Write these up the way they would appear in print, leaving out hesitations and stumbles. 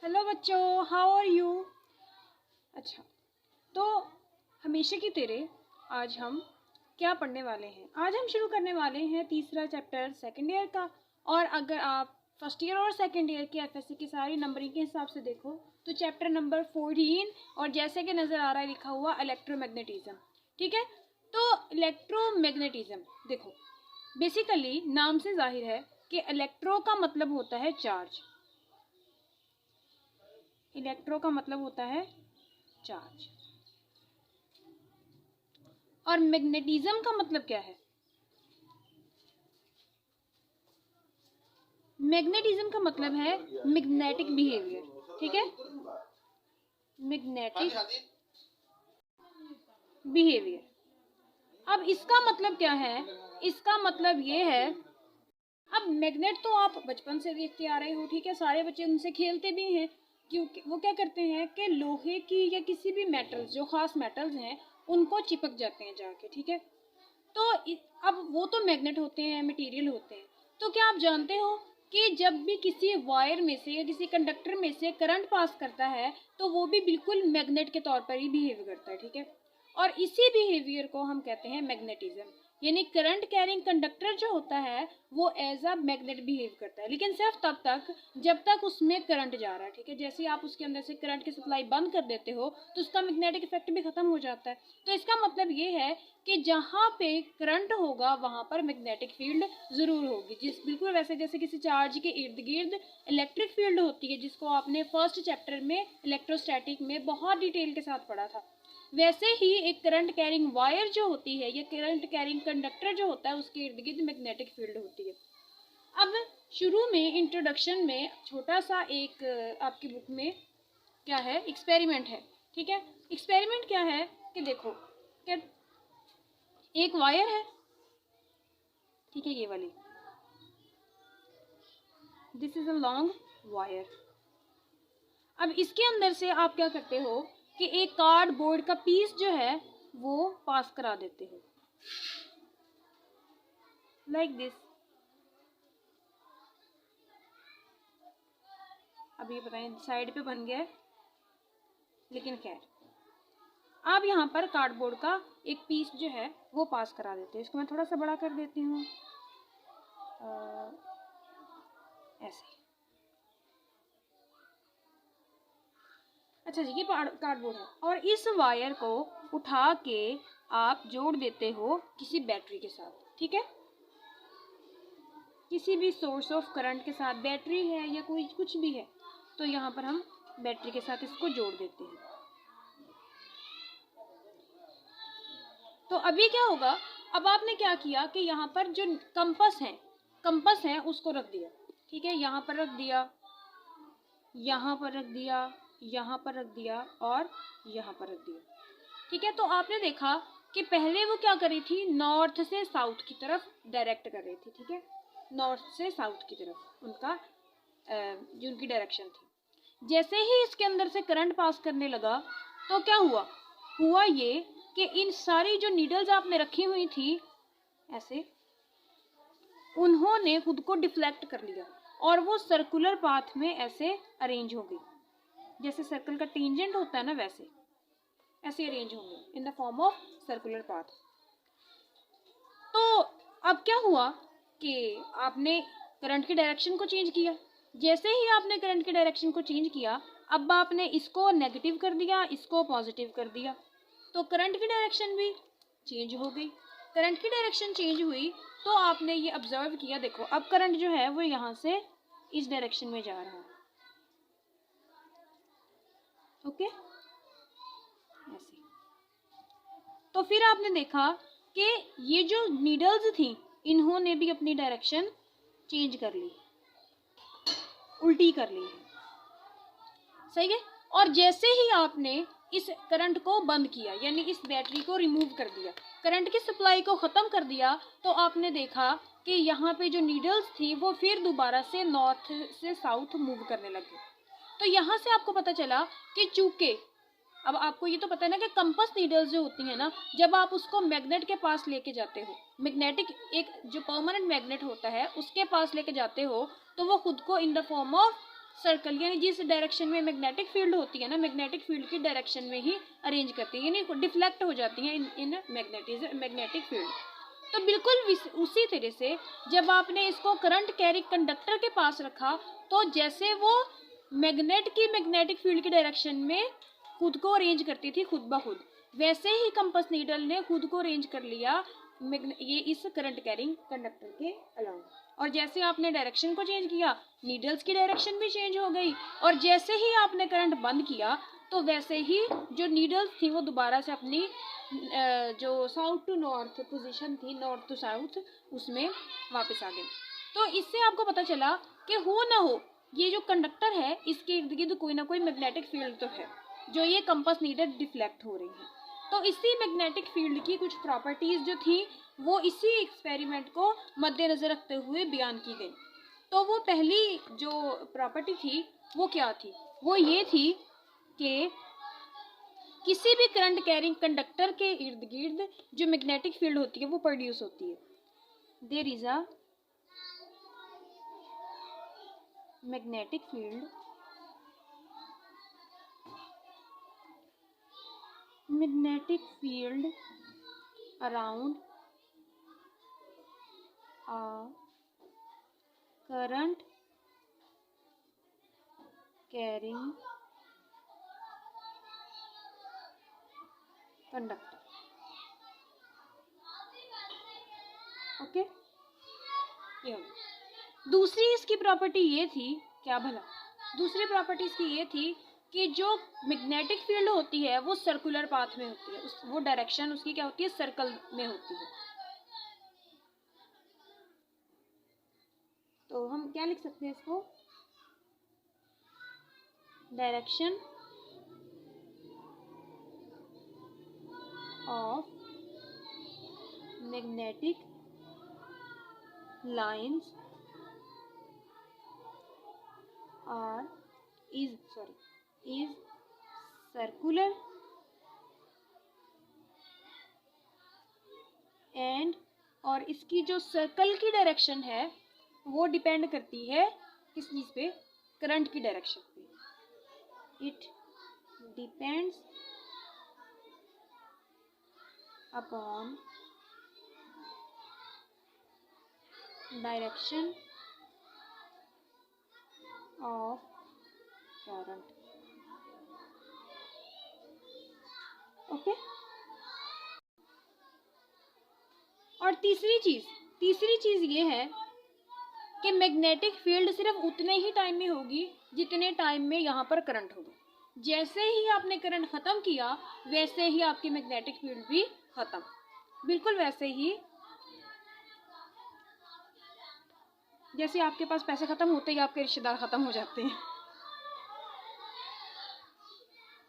Hello बच्चों, how are you. अच्छा, तो हमेशा की तरह आज हम क्या पढ़ने वाले हैं। आज हम शुरू करने वाले हैं तीसरा चैप्टर सेकंड ईयर का। और अगर आप फर्स्ट ईयर और सेकंड ईयर की एफएससी की सारी नंबरिंग के हिसाब से देखो तो चैप्टर नंबर 14 और जैसे कि नज़र आ रहा है लिखा हुआ इलेक्ट्रोमैग्नेटिज्म। ठीक है, तो इलेक्ट्रोमैग्नेटिज्म देखो, बेसिकली नाम से जाहिर है कि इलेक्ट्रो का मतलब होता है चार्ज। इलेक्ट्रो का मतलब होता है चार्ज और मैग्नेटिज्म का मतलब क्या है। मैग्नेटिज्म का मतलब है मैग्नेटिक बिहेवियर। ठीक है, मैग्नेटिक बिहेवियर। अब इसका मतलब क्या है, इसका मतलब ये है, अब मैग्नेट तो आप बचपन से देखते आ रहे हो। ठीक है, सारे बच्चे उनसे खेलते भी हैं, क्योंकि वो क्या करते हैं कि लोहे की या किसी भी मेटल्स, जो खास मेटल्स हैं, उनको चिपक जाते हैं जाके। ठीक है, तो अब वो तो मैग्नेट होते हैं, मटेरियल होते हैं। तो क्या आप जानते हो कि जब भी किसी वायर में से या किसी कंडक्टर में से करंट पास करता है तो वो भी बिल्कुल मैग्नेट के तौर पर ही बिहेव करता है। ठीक है, और इसी बिहेवियर को हम कहते हैं मैग्नेटिज्म। यानी करंट कैरिंग कंडक्टर जो होता है वो एज अ मैग्नेट बिहेव करता है, लेकिन सिर्फ तब तक जब तक उसमें करंट जा रहा है। ठीक है, जैसे ही आप उसके अंदर से करंट की सप्लाई बंद कर देते हो तो उसका मैग्नेटिक इफेक्ट भी खत्म हो जाता है। तो इसका मतलब ये है कि जहाँ पे करंट होगा वहाँ पर मैग्नेटिक फील्ड ज़रूर होगी। बिल्कुल वैसे जैसे किसी चार्ज के इर्द गिर्द इलेक्ट्रिक फील्ड होती है, जिसको आपने फर्स्ट चैप्टर में इलेक्ट्रोस्टैटिक में बहुत डिटेल के साथ पढ़ा था, वैसे ही एक करंट कैरिंग वायर जो होती है या करंट कैरिंग कंडक्टर जो होता है उसके इर्द गिर्द मैग्नेटिक फील्ड होती है। अब शुरू में इंट्रोडक्शन में छोटा सा एक आपकी बुक में क्या है, एक्सपेरिमेंट है। ठीक है, एक्सपेरिमेंट क्या है कि देखो, क्या एक वायर है। ठीक है, ये वाली, this is a long wire. अब इसके अंदर से आप क्या करते हो कि एक कार्डबोर्ड का पीस जो है वो पास करा देते हो, लाइक दिस। अब ये बताएं साइड पे बन गया है, लेकिन खैर आप यहाँ पर कार्डबोर्ड का एक पीस जो है वो पास करा देते हो। इसको मैं थोड़ा सा बड़ा कर देती हूँ, ऐसे। अच्छा जी, ये कार्डबोर्ड है और इस वायर को उठा के आप जोड़ देते हो किसी बैटरी के साथ। ठीक है, किसी भी सोर्स ऑफ करंट के साथ, बैटरी है या कोई कुछ भी है, तो यहाँ पर हम बैटरी के साथ इसको जोड़ देते हैं। तो अभी क्या होगा, अब आपने क्या किया कि यहाँ पर जो कंपस है उसको रख दिया। ठीक है, यहाँ पर रख दिया, यहाँ पर रख दिया, यहाँ पर रख दिया और यहाँ पर रख दिया। ठीक है, तो आपने देखा कि पहले वो क्या कर रही थी, नॉर्थ से साउथ की तरफ डायरेक्ट कर रही थी। ठीक है, नॉर्थ से साउथ की तरफ उनका जो उनकी डायरेक्शन थी। जैसे ही इसके अंदर से करंट पास करने लगा तो क्या हुआ ये कि इन सारी जो नीडल्स आपने रखी हुई थी ऐसे, उन्होंने खुद को डिफ्लेक्ट कर लिया और वो सर्कुलर पाथ में ऐसे अरेंज हो गई। जैसे सर्कल का टेंजेंट होता है ना, वैसे ऐसे अरेंज होंगे in the form of circular path. तो अब क्या हुआ कि आपने करंट की डायरेक्शन को चेंज किया। जैसे ही आपने करंट की डायरेक्शन को चेंज किया, अब आपने इसको नेगेटिव कर दिया, इसको पॉजिटिव कर दिया, तो करंट की डायरेक्शन भी चेंज हो गई। करंट की डायरेक्शन चेंज हुई तो आपने ये ऑब्जर्व किया, देखो अब करंट जो है वो यहाँ से इस डायरेक्शन में जा रहा है। ओके, ऐसे। तो फिर आपने देखा कि ये जो नीडल्स थी इन्होंने भी अपनी डायरेक्शन चेंज कर ली, उल्टी कर ली। सही है, और जैसे ही आपने इस करंट को बंद किया, यानी इस बैटरी को रिमूव कर दिया, करंट की सप्लाई को ख़त्म कर दिया, तो आपने देखा कि यहाँ पे जो नीडल्स थी वो फिर दोबारा से नॉर्थ से साउथ मूव करने लगी। तो यहाँ से आपको पता चला कि चूंकि अब आपको ये तो पता है ना कि कंपास नीडल्स जो होती हैं ना, जब आप उसको मैग्नेट के पास लेके जाते हो, मैग्नेटिक एक जो परमानेंट मैग्नेट होता है उसके पास लेके जाते हो, तो वो खुद को in the form of circle यानी जिस डायरेक्शन में मैग्नेटिक फील्ड होती है ना, मैग्नेटिक फील्ड की डायरेक्शन में ही अरेंज करती है, यानी डिफ्लेक्ट हो जाती है इन मैग्नेटिक फील्ड। तो बिल्कुल उसी तरह से जब आपने इसको करंट कैरी कंडक्टर के पास रखा, तो जैसे वो मैग्नेट की मैग्नेटिक फील्ड की डायरेक्शन में खुद को अरेंज करती थी खुद ब खुद, वैसे ही कंपास नीडल ने खुद को अरेंज कर लिया ये इस करंट कैरिंग कंडक्टर के अलाउंग। और जैसे आपने डायरेक्शन को चेंज किया, नीडल्स की डायरेक्शन भी चेंज हो गई, और जैसे ही आपने करंट बंद किया तो वैसे ही जो नीडल्स थी वो दोबारा से अपनी जो साउथ टू नॉर्थ पोजीशन थी, नॉर्थ टू साउथ, उसमें वापस आ गई। तो इससे आपको पता चला कि हो ना हो ये जो कंडक्टर है इसके इर्द गिर्द कोई ना कोई मैग्नेटिक फील्ड तो है जो ये कंपास नीडल डिफ्लेक्ट हो रही है। तो इसी मैग्नेटिक फील्ड की कुछ प्रॉपर्टीज जो थी वो इसी एक्सपेरिमेंट को मद्देनजर रखते हुए बयान की गई। तो वो पहली जो प्रॉपर्टी थी वो क्या थी? वो ये थी कि किसी भी करंट कैरिंग कंडक्टर के इर्द गिर्द जो मैग्नेटिक फील्ड होती है वो प्रोड्यूस होती है। There is a magnetic field around a current carrying conductor। Okay, ये दूसरी इसकी प्रॉपर्टी ये थी, क्या भला दूसरी प्रॉपर्टी इसकी ये थी कि जो मैग्नेटिक फील्ड होती है वो सर्कुलर पाथ में होती है, वो डायरेक्शन उसकी क्या होती है, सर्कल में होती है। तो हम क्या लिख सकते हैं इसको, direction of magnetic lines are is circular and, और इसकी जो सर्कल की डायरेक्शन है वो डिपेंड करती है किस चीज पे, करंट की डायरेक्शन पे। It depends upon direction of current. Okay. और तीसरी चीज ये है कि मैग्नेटिक फील्ड सिर्फ उतने ही टाइम में होगी जितने टाइम में यहाँ पर करंट होगा। जैसे ही आपने करंट खत्म किया वैसे ही आपकी मैग्नेटिक फील्ड भी खत्म, बिल्कुल वैसे ही जैसे आपके पास पैसे खत्म होते ही आपके रिश्तेदार खत्म हो जाते हैं।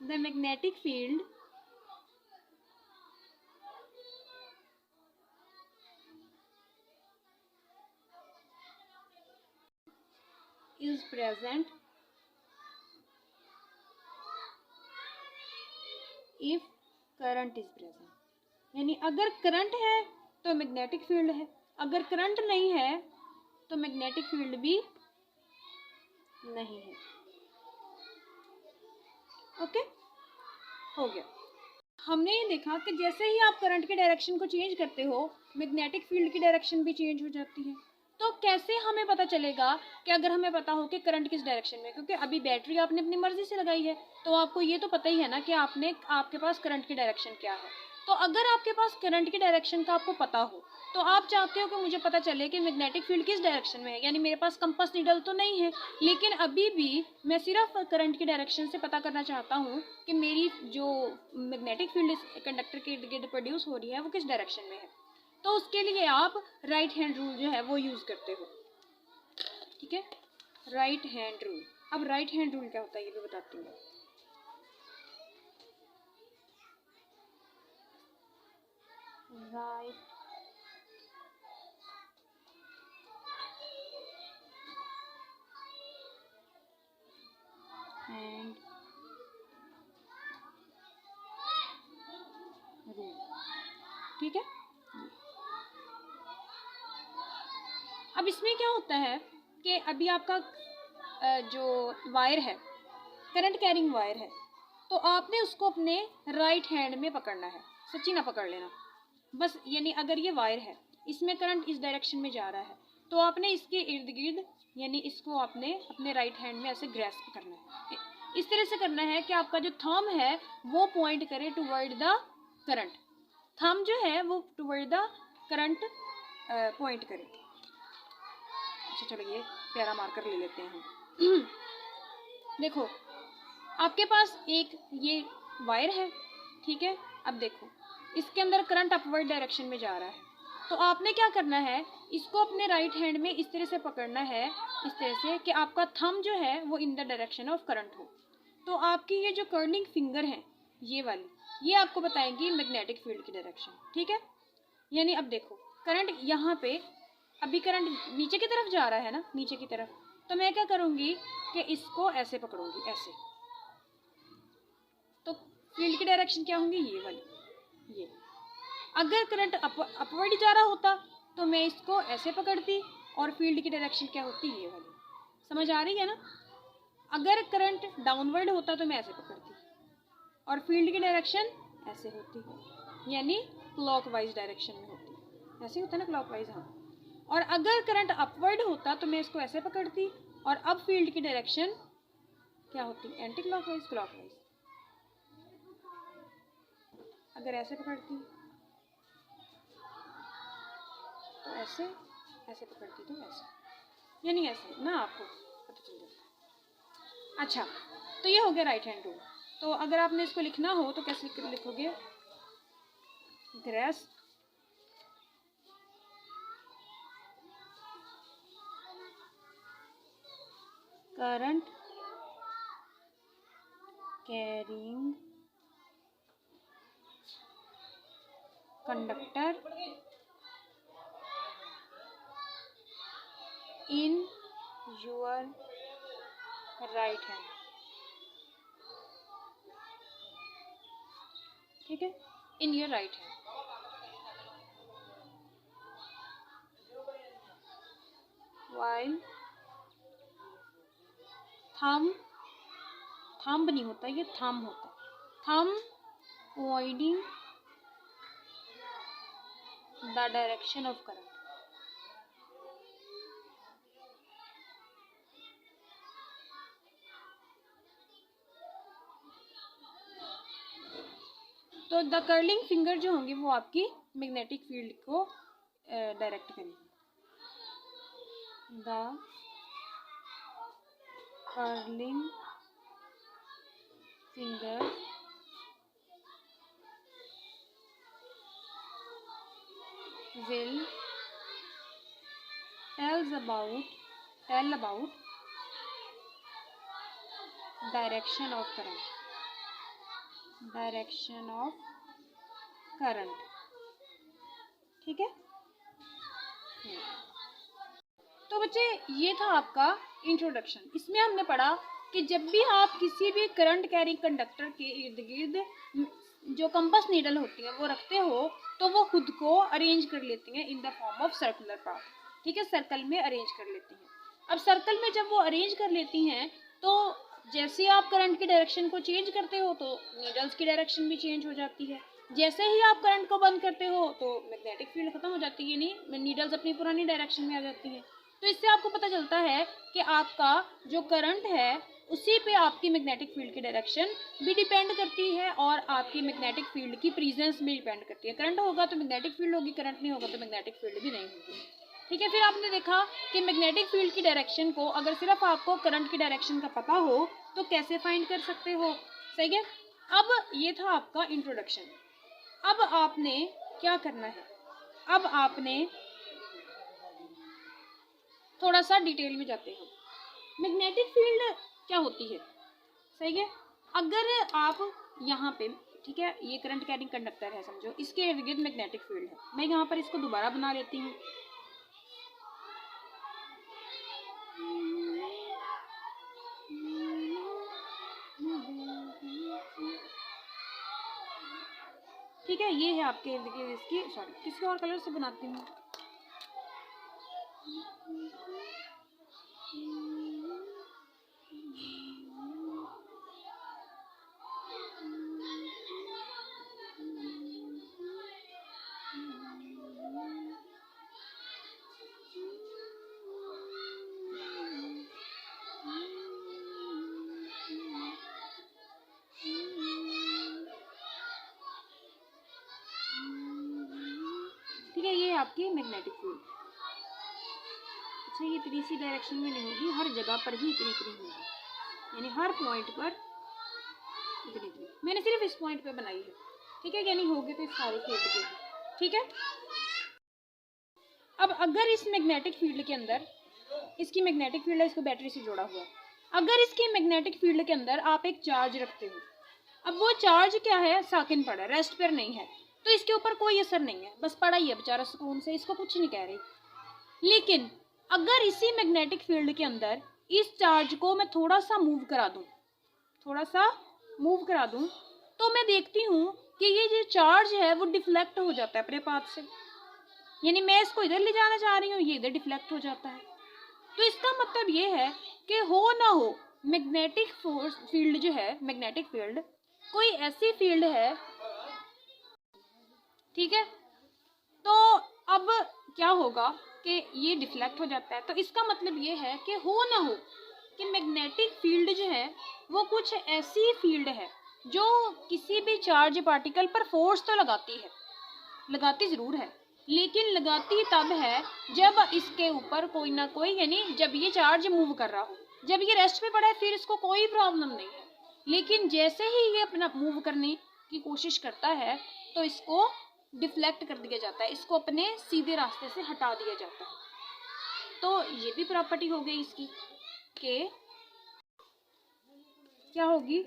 The magnetic field is present if current is present, यानी अगर करंट है तो मैग्नेटिक फील्ड है, अगर करंट नहीं है तो मैग्नेटिक फील्ड भी नहीं है। ओके, हो गया। हमने ये देखा कि जैसे ही आप करंट के डायरेक्शन को चेंज करते हो मैग्नेटिक फील्ड की डायरेक्शन भी चेंज हो जाती है। तो कैसे हमें पता चलेगा कि अगर हमें पता हो कि करंट किस डायरेक्शन में, क्योंकि अभी बैटरी आपने अपनी मर्जी से लगाई है तो आपको ये तो पता ही है ना कि आपके पास करंट की डायरेक्शन क्या है। तो अगर आपके पास करंट की डायरेक्शन का आपको पता हो तो आप चाहते हो कि मुझे पता चले कि मैग्नेटिक फील्ड किस डायरेक्शन में है, यानी मेरे पास कंपास नीडल तो नहीं है लेकिन अभी भी मैं सिर्फ करंट की डायरेक्शन से पता करना चाहता हूँ कि मेरी जो मैग्नेटिक फील्ड इस कंडक्टर के इर्द गिर्द प्रोड्यूस हो रही है वो किस डायरेक्शन में है। तो उसके लिए आप राइट हैंड रूल जो है वो यूज़ करते हो। ठीक है, राइट हैंड रूल। अब राइट हैंड रूल क्या होता है ये भी बताती हूँ। राइट हैंड रूल, ठीक है। अब इसमें क्या होता है कि अभी आपका जो वायर है, करंट कैरिंग वायर है, तो आपने उसको अपने राइट हैंड में पकड़ना है, सच्ची ना पकड़ लेना बस। यानी अगर ये वायर है, इसमें करंट इस डायरेक्शन में जा रहा है, तो आपने इसके इर्द गिर्द यानी इसको आपने अपने राइट हैंड में ऐसे ग्रैस्प करना है। इस तरह से करना है कि आपका जो थंब है वो पॉइंट करे टुवर्ड द करंट, थंब जो है वो टुवर्ड द करंट पॉइंट करे। अच्छा चलो ये प्यारा मार्कर ले लेते हैं हम। देखो आपके पास एक ये वायर है, ठीक है। अब देखो इसके अंदर करंट अपवर्ड डायरेक्शन में जा रहा है, तो आपने क्या करना है, इसको अपने राइट हैंड में इस तरह से पकड़ना है, इस तरह से कि आपका थंब जो है वो in the direction of current हो। तो आपकी ये जो कर्लिंग फिंगर है ये वाली, ये आपको बताएंगी मैग्नेटिक फील्ड की डायरेक्शन, ठीक है। यानी अब देखो करंट यहाँ पे, अभी करंट नीचे की तरफ जा रहा है ना, नीचे की तरफ, तो मैं क्या करूँगी कि इसको ऐसे पकड़ूंगी, ऐसे। तो फील्ड की डायरेक्शन क्या होंगी, ये वाली, ये। अगर करंट अपवर्ड जा रहा होता तो मैं इसको ऐसे पकड़ती और फील्ड की डायरेक्शन क्या होती, ये वाली। समझ आ रही है ना। अगर करंट डाउनवर्ड होता तो मैं ऐसे पकड़ती और फील्ड की डायरेक्शन ऐसे होती, यानी क्लॉकवाइज डायरेक्शन में होती। ऐसे होता है ना, क्लॉकवाइज, हाँ। और अगर करंट अपवर्ड होता तो मैं इसको ऐसे पकड़ती और अब फील्ड की डायरेक्शन क्या होती, एंटी क्लॉकवाइज, क्लॉकवाइज। अगर ऐसे पकड़ती तो ऐसे, ऐसे पकड़ती तो ऐसे, यानी ऐसे ना, आपको पता चल जाता। अच्छा तो ये हो गया राइट हैंड रूल। तो अगर आपने इसको लिखना हो तो कैसे लिखोगे, grace current carrying conductor in your right hand, ठीक है, in your right hand. While thumb नहीं होता, ये थंब होता है, thumb Poynting the direction of current. तो द कर्लिंग फिंगर जो होंगी वो आपकी मैग्नेटिक फील्ड को डायरेक्ट करेगी। The curling finger will tell about direction of current, ठीक है। तो बच्चे ये था आपका इंट्रोडक्शन। इसमें हमने पढ़ा कि जब भी आप किसी भी करंट कैरिंग कंडक्टर के इर्द गिर्द जो कंपास नीडल होती है वो रखते हो तो वो खुद को अरेंज कर लेती हैं in the form of circular path, ठीक है, सर्कल में अरेंज कर लेती हैं। अब सर्कल में जब वो अरेंज कर लेती हैं तो जैसे आप करंट की डायरेक्शन को चेंज करते हो तो नीडल्स की डायरेक्शन भी चेंज हो जाती है। जैसे ही आप करंट को बंद करते हो तो मैग्नेटिक फील्ड खत्म हो जाती है, यानी नीडल्स अपनी पुरानी डायरेक्शन में आ जाती हैं। तो इससे आपको पता चलता है कि आपका जो करंट है उसी पे आपकी मैग्नेटिक फील्ड की डायरेक्शन भी डिपेंड करती है और आपकी मैग्नेटिक फील्ड की प्रेजेंस भी डिपेंड करती है। करंट होगा तो मैग्नेटिक फील्ड होगी, करंट नहीं होगा तो मैग्नेटिक फील्ड भी नहीं होगी, ठीक है। फिर आपने देखा कि मैग्नेटिक फील्ड की डायरेक्शन को अगर सिर्फ आपको करंट की डायरेक्शन का पता हो तो कैसे फाइंड कर सकते हो, सही है। अब ये था आपका इंट्रोडक्शन। अब आपने क्या करना है, अब आपने थोड़ा सा डिटेल में जाते हैं। मैग्नेटिक फील्ड क्या होती है, सही है। अगर आप यहाँ पे, ठीक है, ये करंट कैरिंग कंडक्टर है समझो, इसके इर्द गिर्द मैग्नेटिक फील्ड है। मैं यहाँ पर इसको दोबारा बना लेती हूँ। ठीक है, ये है आपके इर्द गिर्द इसकी, सॉरी किसी और कलर से बनाती हूँ। आपकी मैग्नेटिक फील्ड। अच्छा, ये इतनी सी डायरेक्शन में नहीं होगी, हर जगह पर ही इतनी इतनी होगी, यानी हर पॉइंट पर इतनी इतनी। मैंने सिर्फ इस पॉइंट पे बनाई है, ठीक है, यानी होगी तो इस सारे फील्ड के भी, ठीक है। अब अगर इस मैग्नेटिक फील्ड के अंदर, इसकी मैग्नेटिक फील्ड है, इसको बैटरी से जोड़ा हुआ, अगर इसकी मैग्नेटिक फील्ड के अंदर आप एक चार्ज रखते हो, अब वो चार्ज क्या है, साकिन पड़ा है, रेस्ट पर नहीं है, तो इसके ऊपर कोई असर नहीं है, बस पड़ा ही है बेचारा सुकून से, इसको कुछ नहीं कह रही। लेकिन अगर इसी मैग्नेटिक फील्ड के अंदर इस चार्ज को मैं थोड़ा सा मूव करा दूं, तो मैं देखती हूँ कि ये जो चार्ज है वो डिफ्लेक्ट हो जाता है अपने पाथ से, यानी मैं इसको इधर ले जाना चाह रही हूँ, ये इधर डिफ्लेक्ट हो जाता है। तो इसका मतलब ये है कि हो ना हो मैग्नेटिक फोर्स फील्ड जो है, मैग्नेटिक फील्ड कोई ऐसी फील्ड है, ठीक है, तो अब क्या होगा कि ये डिफ्लेक्ट हो जाता है। तो इसका मतलब ये है कि हो ना हो कि मैग्नेटिक फील्ड जो है वो कुछ ऐसी फील्ड है जो किसी भी चार्ज पार्टिकल पर फोर्स तो लगाती है, लगाती ज़रूर है, लेकिन लगाती तब है जब इसके ऊपर कोई ना कोई, यानी जब ये चार्ज मूव कर रहा हो, जब ये रेस्ट पे पड़ा है फिर इसको कोई प्रॉब्लम नहीं है, लेकिन जैसे ही ये अपना मूव करने की कोशिश करता है तो इसको डिफ्लेक्ट कर दिया जाता है, इसको अपने सीधे रास्ते से हटा दिया जाता है। तो ये भी प्रॉपर्टी हो गई इसकी कि क्या होगी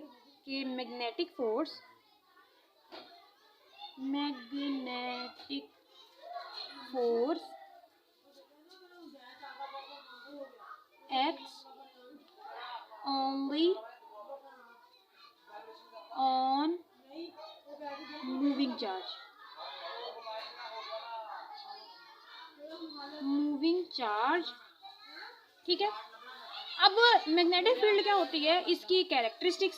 कि magnetic force acts only on moving charge, ठीक है। अब मैग्नेटिक फील्ड क्या होती है, इसकी कैरेक्टरिस्टिक्स,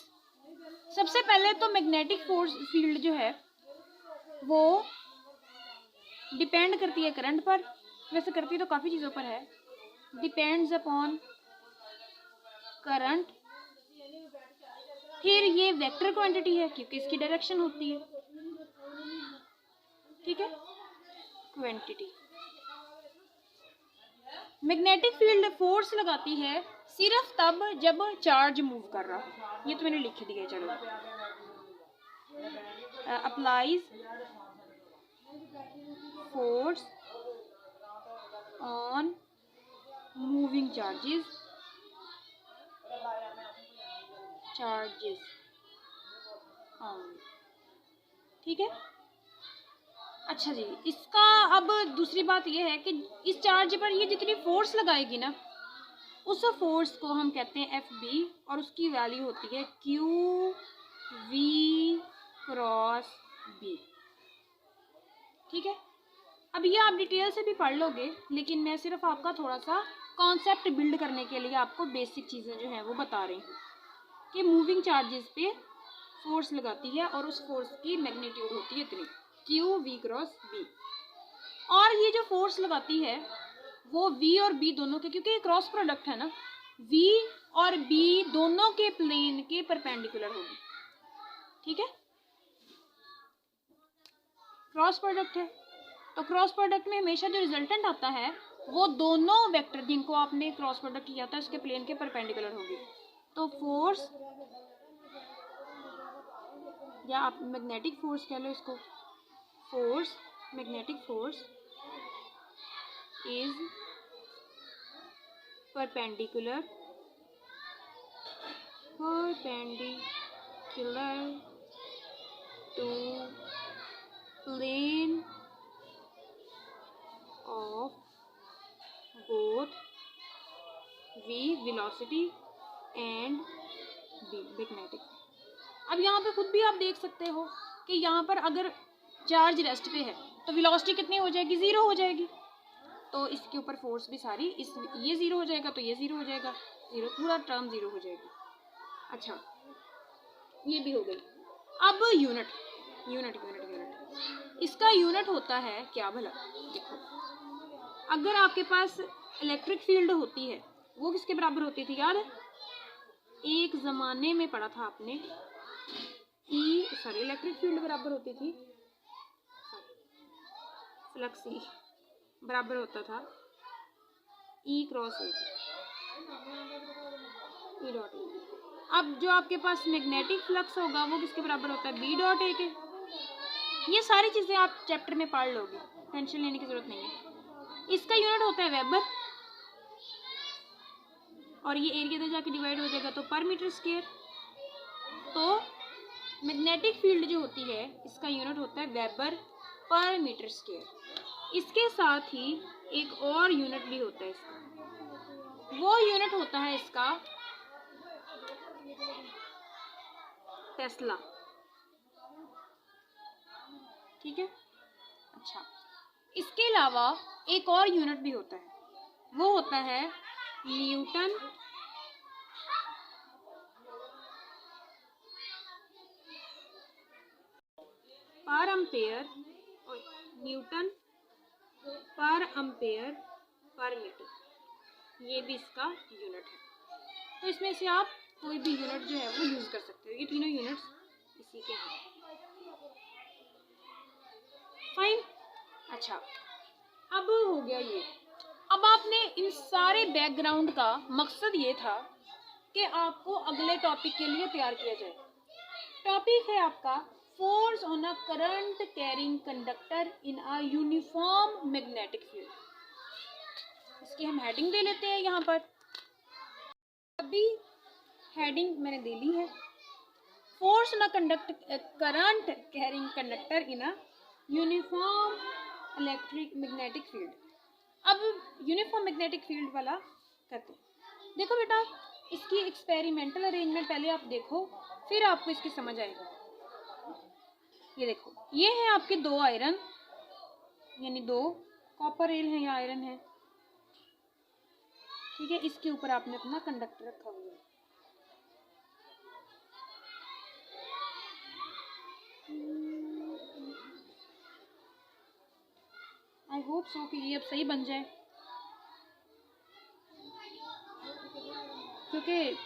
सबसे पहले तो मैग्नेटिक फोर्स फील्ड जो है वो डिपेंड करती है करंट पर, वैसे करती तो काफ़ी चीज़ों पर है, डिपेंड्स अपॉन करंट, फिर ये वेक्टर क्वांटिटी है क्योंकि इसकी डायरेक्शन होती है, ठीक है, क्वांटिटी। मैग्नेटिक फील्ड फोर्स लगाती है सिर्फ तब जब चार्ज मूव कर रहा हो, ये तो मैंने लिख दिया, चलो, applies force on moving charges ठीक है। अच्छा जी, इसका अब दूसरी बात यह है कि इस चार्ज पर ये जितनी फोर्स लगाएगी ना, उस फोर्स को हम कहते हैं FB, और उसकी वैल्यू होती है QV क्रॉस B, ठीक है। अब ये आप डिटेल से भी पढ़ लोगे, लेकिन मैं सिर्फ आपका थोड़ा सा कॉन्सेप्ट बिल्ड करने के लिए आपको बेसिक चीज़ें जो हैं वो बता रही हूँ कि मूविंग चार्जेस पे फोर्स लगाती है और उस फोर्स की मैग्नीट्यूड होती है इतनी, QV क्रॉस B, और ये जो फोर्स लगाती है वो V और B दोनों के, क्योंकि ये क्रॉस प्रोडक्ट है ना, V और B दोनों के प्लेन के परपेंडिकुलर होगी, ठीक है, क्रॉस प्रोडक्ट है। तो क्रॉस प्रोडक्ट में हमेशा जो रिजल्टेंट आता है वो दोनों वेक्टर जिनको आपने क्रॉस प्रोडक्ट किया था उसके प्लेन के परपेंडिकुलर होगी। तो फोर्स, या आप मैग्नेटिक फोर्स कह लो इसको, force, magnetic force is perpendicular to plane of both V velocity and B magnetic. अब यहाँ पे खुद भी आप देख सकते हो कि यहाँ पर अगर चार्ज रेस्ट पे है तो वेलोसिटी कितनी हो जाएगी, 0 हो जाएगी, तो इसके ऊपर फोर्स भी सारी ये 0 हो जाएगा, तो ये 0 हो जाएगा, 0, पूरा टर्म 0 हो जाएगी। अच्छा, ये भी हो गई। अब यूनिट, इसका यूनिट होता है क्या भला, देखो, अगर आपके पास इलेक्ट्रिक फील्ड होती है वो किसके बराबर होती थी, याद है, एक ज़माने में पढ़ा था आपने, इलेक्ट्रिक फील्ड बराबर होती थी फ्लक्स E, बराबर होता था E cross A, E dot A। अब जो आपके पास मैग्नेटिक फ्लक्स होगा वो किसके बराबर होता है, B डॉट A के। ये सारी चीज़ें आप चैप्टर में पढ़ लोगे, टेंशन लेने की ज़रूरत नहीं है। इसका यूनिट होता है वेबर, और ये एरिया इधर जाके डिवाइड हो जाएगा तो पर मीटर स्क्वायर। तो मैग्नेटिक फील्ड जो होती है इसका यूनिट होता है वेबर पर मीटर स्क्वायर। इसके साथ ही एक और यूनिट भी होता है इसका, वो यूनिट होता है इसका टेस्ला, ठीक है। अच्छा, इसके अलावा एक और यूनिट भी होता है, वो होता है newton per ampere, newton per ampere per metre, ये भी इसका यूनिट है। तो इसमें से आप कोई भी यूनिट जो है वो यूज़ कर सकते हो, ये तीनों यूनिट्स इसी के हैं। फाइन। अच्छा, अब हो गया ये। अब आपने इन सारे बैकग्राउंड का मकसद ये था कि आपको अगले टॉपिक के लिए तैयार किया जाए। टॉपिक है आपका force on a current carrying conductor in a uniform magnetic field. इसकी हम हेडिंग दे लेते हैं यहाँ पर। अभी हेडिंग मैंने दे ली है, force on a current carrying conductor in a uniform electric magnetic field. अब यूनिफॉर्म मैग्नेटिक फील्ड वाला करते हैं। देखो बेटा, इसकी एक्सपेरिमेंटल अरेंजमेंट पहले आप देखो, फिर आपको इसकी समझ आएगा। ये देखो, ये है आपके दो आयरन, यानी दो कॉपर रेल है या आयरन है, ठीक है। इसके ऊपर आपने अपना कंडक्टर रखा हुआ है। आई होप सो कि ये अब सही बन जाए, क्योंकि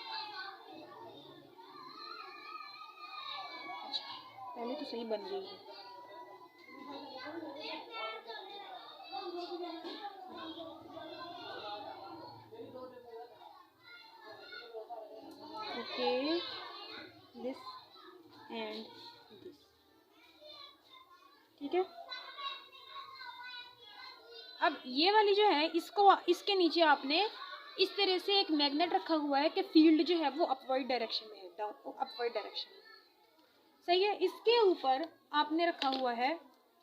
पहले तो सही बन रही है। ओके, दिस एंड दिस, ठीक है। अब ये वाली जो है, इसको इसके नीचे आपने इस तरह से एक मैग्नेट रखा हुआ है कि फील्ड जो है वो अपवर्ड डायरेक्शन में है, डाउन अपवर्ड डायरेक्शन में, सही है। इसके ऊपर आपने रखा हुआ है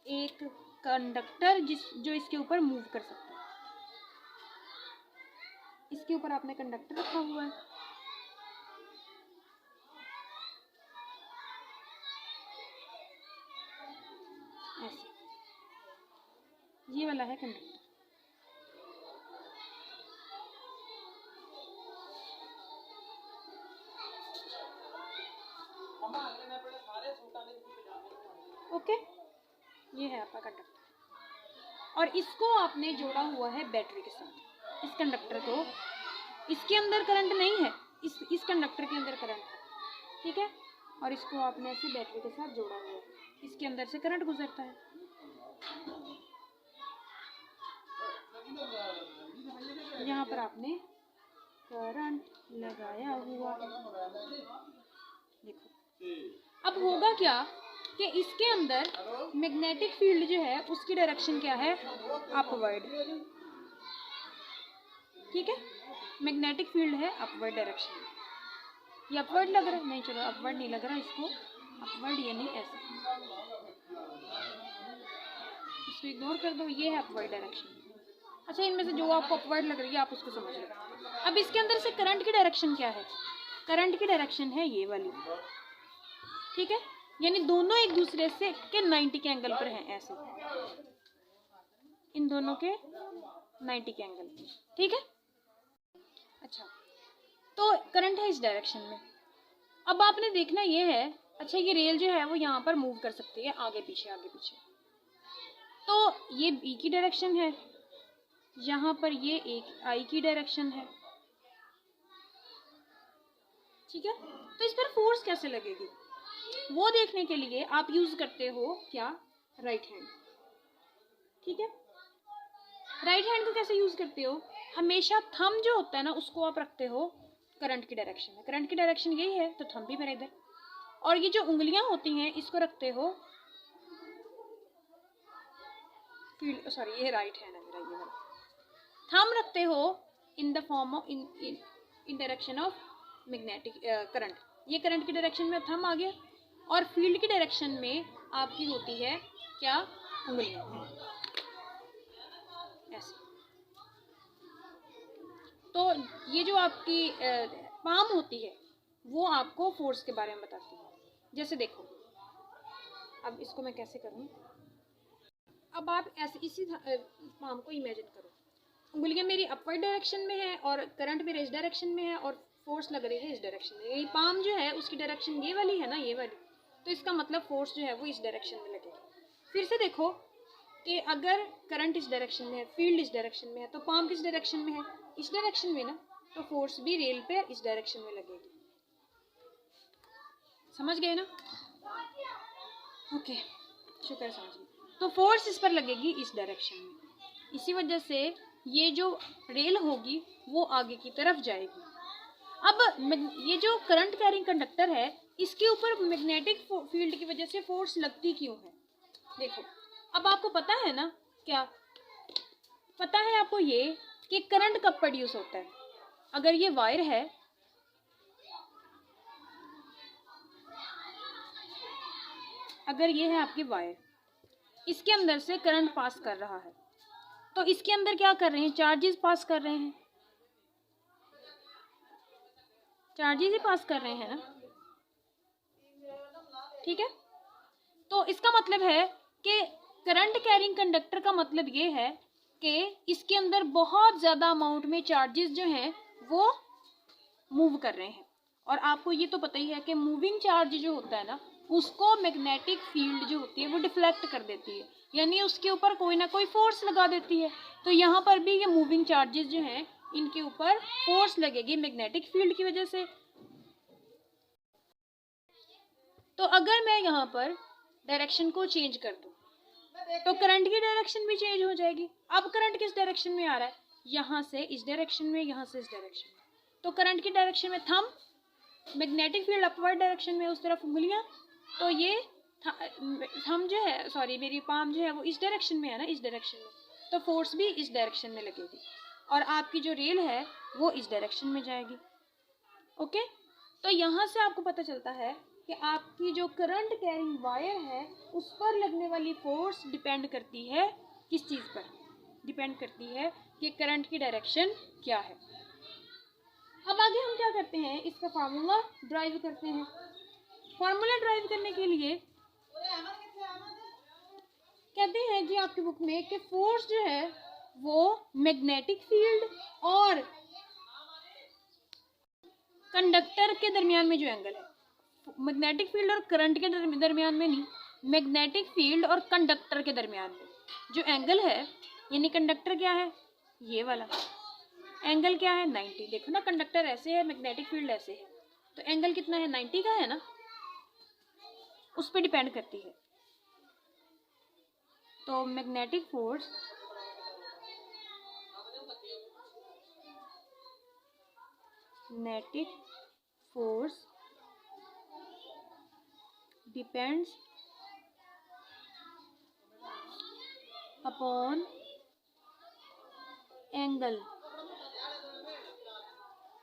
एक कंडक्टर जो इसके ऊपर मूव कर सकता है। इसके ऊपर आपने कंडक्टर रखा हुआ है, ऐसे, ये वाला है कंडक्टर। ओके, ये है आपका कंडक्टर, और इसको आपने जोड़ा हुआ है बैटरी के साथ। इस कंडक्टर को, इसके अंदर करंट नहीं है, इस कंडक्टर के अंदर करंट है, ठीक है। और इसको आपने ऐसे बैटरी के साथ जोड़ा हुआ है, इसके अंदर से करंट गुजरता है। यहाँ पर आपने करंट लगाया हुआ है, देखो। अब होगा क्या कि इसके अंदर मैग्नेटिक फील्ड जो है उसकी डायरेक्शन क्या है, अपवर्ड, ठीक है। मैग्नेटिक फील्ड है अपवर्ड डायरेक्शन। ये अपवर्ड लग रहा है, नहीं चलो अपवर्ड नहीं लग रहा, इसको अपवर्ड यानी ऐसे, इसको इग्नोर कर दो, ये है अपवर्ड डायरेक्शन। अच्छा, इनमें से जो आपको अपवर्ड लग रही है आप उसको समझ लो। अब इसके अंदर से करंट की डायरेक्शन क्या है, करंट की डायरेक्शन है ये वाली, ठीक है। यानी दोनों एक दूसरे से के 90 के एंगल पर हैं, ऐसे इन दोनों के 90 के एंगल पर, ठीक है। अच्छा, तो करंट है इस डायरेक्शन में। अब आपने देखना ये है, अच्छा ये रेल जो है वो यहाँ पर मूव कर सकती है आगे पीछे आगे पीछे। तो ये बी की डायरेक्शन है, यहाँ पर ये एक आई की डायरेक्शन है, ठीक है। तो इस पर फोर्स कैसे लगेगी वो देखने के लिए आप यूज करते हो क्या, राइट हैंड, ठीक है। राइट हैंड को कैसे यूज करते हो, हमेशा थंब जो होता है ना उसको आप रखते हो करंट की डायरेक्शन में, करंट की डायरेक्शन यही है तो थंब भी मेरा इधर, और ये जो उंगलियां होती हैं इसको रखते हो फील्ड, सॉरी ये राइट हैंड है मेरा, ये वाला थंब रखते हो in the form of in direction of magnetic current, ये करंट की डायरेक्शन में थंब आ गया, और फील्ड की डायरेक्शन में आपकी होती है क्या, उंगलियां, ऐसे। तो ये जो आपकी पाम होती है वो आपको फोर्स के बारे में बताती है। जैसे देखो, अब इसको मैं कैसे करूं, अब आप ऐसे इसी पाम को इमेजिन करो, उंगलियां मेरी अपवर्ड डायरेक्शन में है और करंट मेरे इस डायरेक्शन में है और फोर्स लग रही है इस डायरेक्शन में, ये पाम जो है उसकी डायरेक्शन ये वाली है ना, ये वाली, तो इसका मतलब फोर्स जो है वो इस डायरेक्शन में लगेगी। फिर से देखो कि अगर करंट इस डायरेक्शन में है, फील्ड इस डायरेक्शन में है, तो पाम किस डायरेक्शन में है, इस डायरेक्शन में ना, तो फोर्स भी रेल पे इस डायरेक्शन में लगेगी। समझ गए ना? ओके, शुक्र समझ गए। तो फोर्स इस पर लगेगी इस डायरेक्शन में, इसी वजह से ये जो रेल होगी वो आगे की तरफ जाएगी। अब ये जो करंट कैरिंग कंडक्टर है इसके ऊपर मैग्नेटिक फील्ड की वजह से फोर्स लगती क्यों है? देखो, अब आपको पता है ना, क्या पता है आपको ये कि करंट कब प्रोड्यूस होता है? अगर ये वायर है, अगर ये है आपकी वायर, इसके अंदर से करंट पास कर रहा है, तो इसके अंदर क्या कर रहे हैं, चार्जेस पास कर रहे हैं, चार्जेस ही पास कर रहे हैं ना, ठीक है। तो इसका मतलब है कि करंट कैरिंग कंडक्टर का मतलब ये है कि इसके अंदर बहुत ज़्यादा अमाउंट में चार्जेस जो हैं वो मूव कर रहे हैं, और आपको ये तो पता ही है कि मूविंग चार्ज जो होता है ना उसको मैग्नेटिक फील्ड जो होती है वो डिफ्लेक्ट कर देती है, यानी उसके ऊपर कोई ना कोई फोर्स लगा देती है। तो यहाँ पर भी ये मूविंग चार्जेस जो हैं इनके ऊपर फोर्स लगेगी मैग्नेटिक फील्ड की वजह से। तो अगर मैं यहाँ पर डायरेक्शन को चेंज कर दूँ तो करंट की डायरेक्शन भी चेंज हो जाएगी। अब करंट किस डायरेक्शन में आ रहा है, यहाँ से इस डायरेक्शन में, यहाँ से इस डायरेक्शन में, तो करंट की डायरेक्शन में thumb, magnetic field upward direction में उस तरफ उंगलियां, तो ये थंब जो है, सॉरी मेरी पाम जो है वो इस डायरेक्शन में है ना, इस डायरेक्शन में, तो फोर्स भी इस डायरेक्शन में लगेगी और आपकी जो रेल है वो इस डायरेक्शन में जाएगी। ओके, तो यहाँ से आपको पता चलता है कि आपकी जो करंट कैरिंग वायर है उस पर लगने वाली फोर्स डिपेंड करती है किस चीज़ पर, डिपेंड करती है कि करंट की डायरेक्शन क्या है। अब आगे हम क्या करते हैं, इसका फार्मूला ड्राइव करते हैं। फार्मूला ड्राइव करने के लिए कहते हैं जी आपकी बुक में कि फोर्स जो है वो मैग्नेटिक फील्ड और कंडक्टर के दरमियान में जो एंगल है, मैग्नेटिक फील्ड और करंट के दरमियान में नहीं, मैग्नेटिक फील्ड और कंडक्टर के दरमियान में जो एंगल है, यानी कंडक्टर क्या है, ये वाला एंगल क्या है 90। देखो ना, कंडक्टर ऐसे है, मैग्नेटिक फील्ड ऐसे है, तो एंगल कितना है 90 का है ना, उस पर डिपेंड करती है। तो magnetic force depends upon angle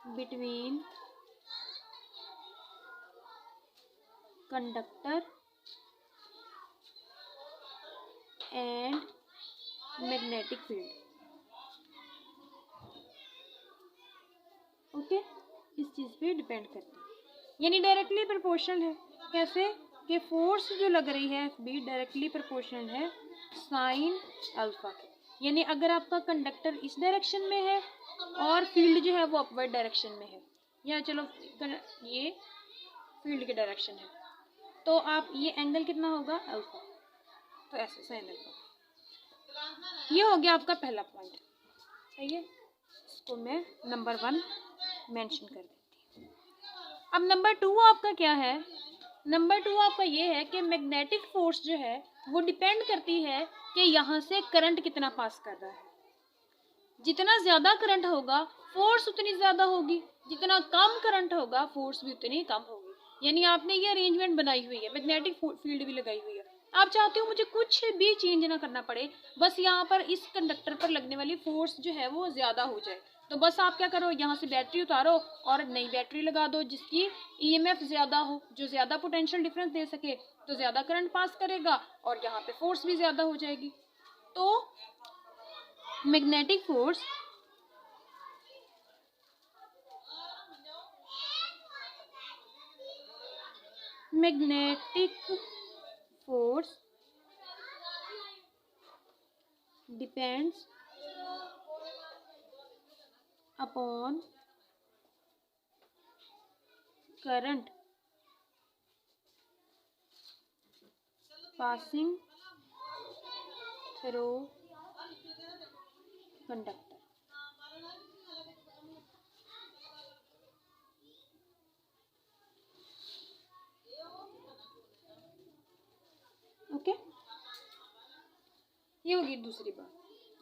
between conductor and magnetic field. Okay, इस चीज़ पे डिपेंड करती है, यानी डायरेक्टली प्रोपोर्शनल है। कैसे कि फोर्स जो लग रही है बी डायरेक्टली प्रोपोर्शनल है साइन अल्फा के, यानी अगर आपका कंडक्टर इस डायरेक्शन में है और फील्ड जो है वो अपवर्ड डायरेक्शन में है, या चलो ये फील्ड की डायरेक्शन है, तो आप ये एंगल कितना होगा अल्फा, तो ऐसे साइन अल्फा। ये हो गया आपका पहला पॉइंट, सही है, इसको मैं नंबर 1 मेंशन कर देती हूँ। अब नंबर 2 आपका क्या है, नंबर 2 आपका ये है कि मैग्नेटिक फोर्स जो है वो डिपेंड करती है कि यहाँ से करंट कितना पास कर रहा है। जितना ज़्यादा करंट होगा फोर्स उतनी ज़्यादा होगी, जितना कम करंट होगा फोर्स भी उतनी कम होगी। यानी आपने ये अरेंजमेंट बनाई हुई है, मैग्नेटिक फील्ड भी लगाई हुई है। आप चाहते हो मुझे कुछ भी चेंज ना करना पड़े, बस यहाँ पर इस कंडक्टर पर लगने वाली फोर्स जो है वो ज़्यादा हो जाए, तो बस आप क्या करो, यहाँ से बैटरी उतारो और नई बैटरी लगा दो जिसकी ईएमएफ ज़्यादा हो, जो ज़्यादा पोटेंशियल डिफरेंस दे सके, तो ज़्यादा करंट पास करेगा और यहाँ पे फोर्स भी ज़्यादा हो जाएगी। तो magnetic force depends upon current passing through conductor. Okay, ये होगी दूसरी बात।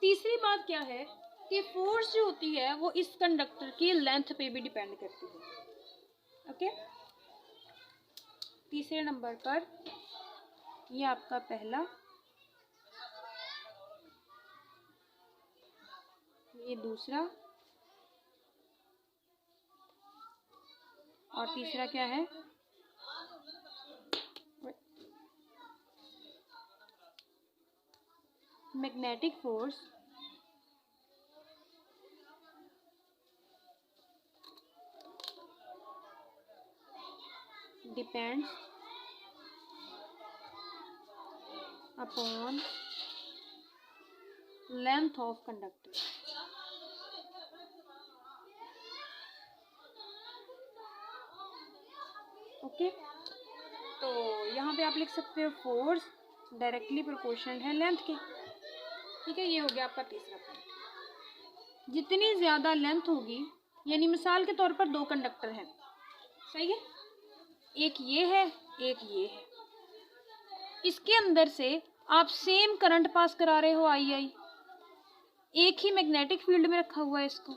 तीसरी बात क्या है कि फोर्स जो होती है वो इस कंडक्टर की लेंथ पे भी डिपेंड करती है। ओके, तीसरे नंबर पर ये आपका पहला, ये दूसरा और तीसरा क्या है, magnetic force depends upon length of conductor. Okay, तो यहाँ पे आप लिख सकते हो फोर्स डायरेक्टली प्रोपोर्शनल है लेंथ के। ठीक है, ये हो गया आपका तीसरा पॉइंट। जितनी ज़्यादा लेंथ होगी, यानी मिसाल के तौर पर दो कंडक्टर हैं, सही है, एक ये है एक ये है, इसके अंदर से आप सेम करंट पास करा रहे हो आई, एक ही मैग्नेटिक फील्ड में रखा हुआ है इसको,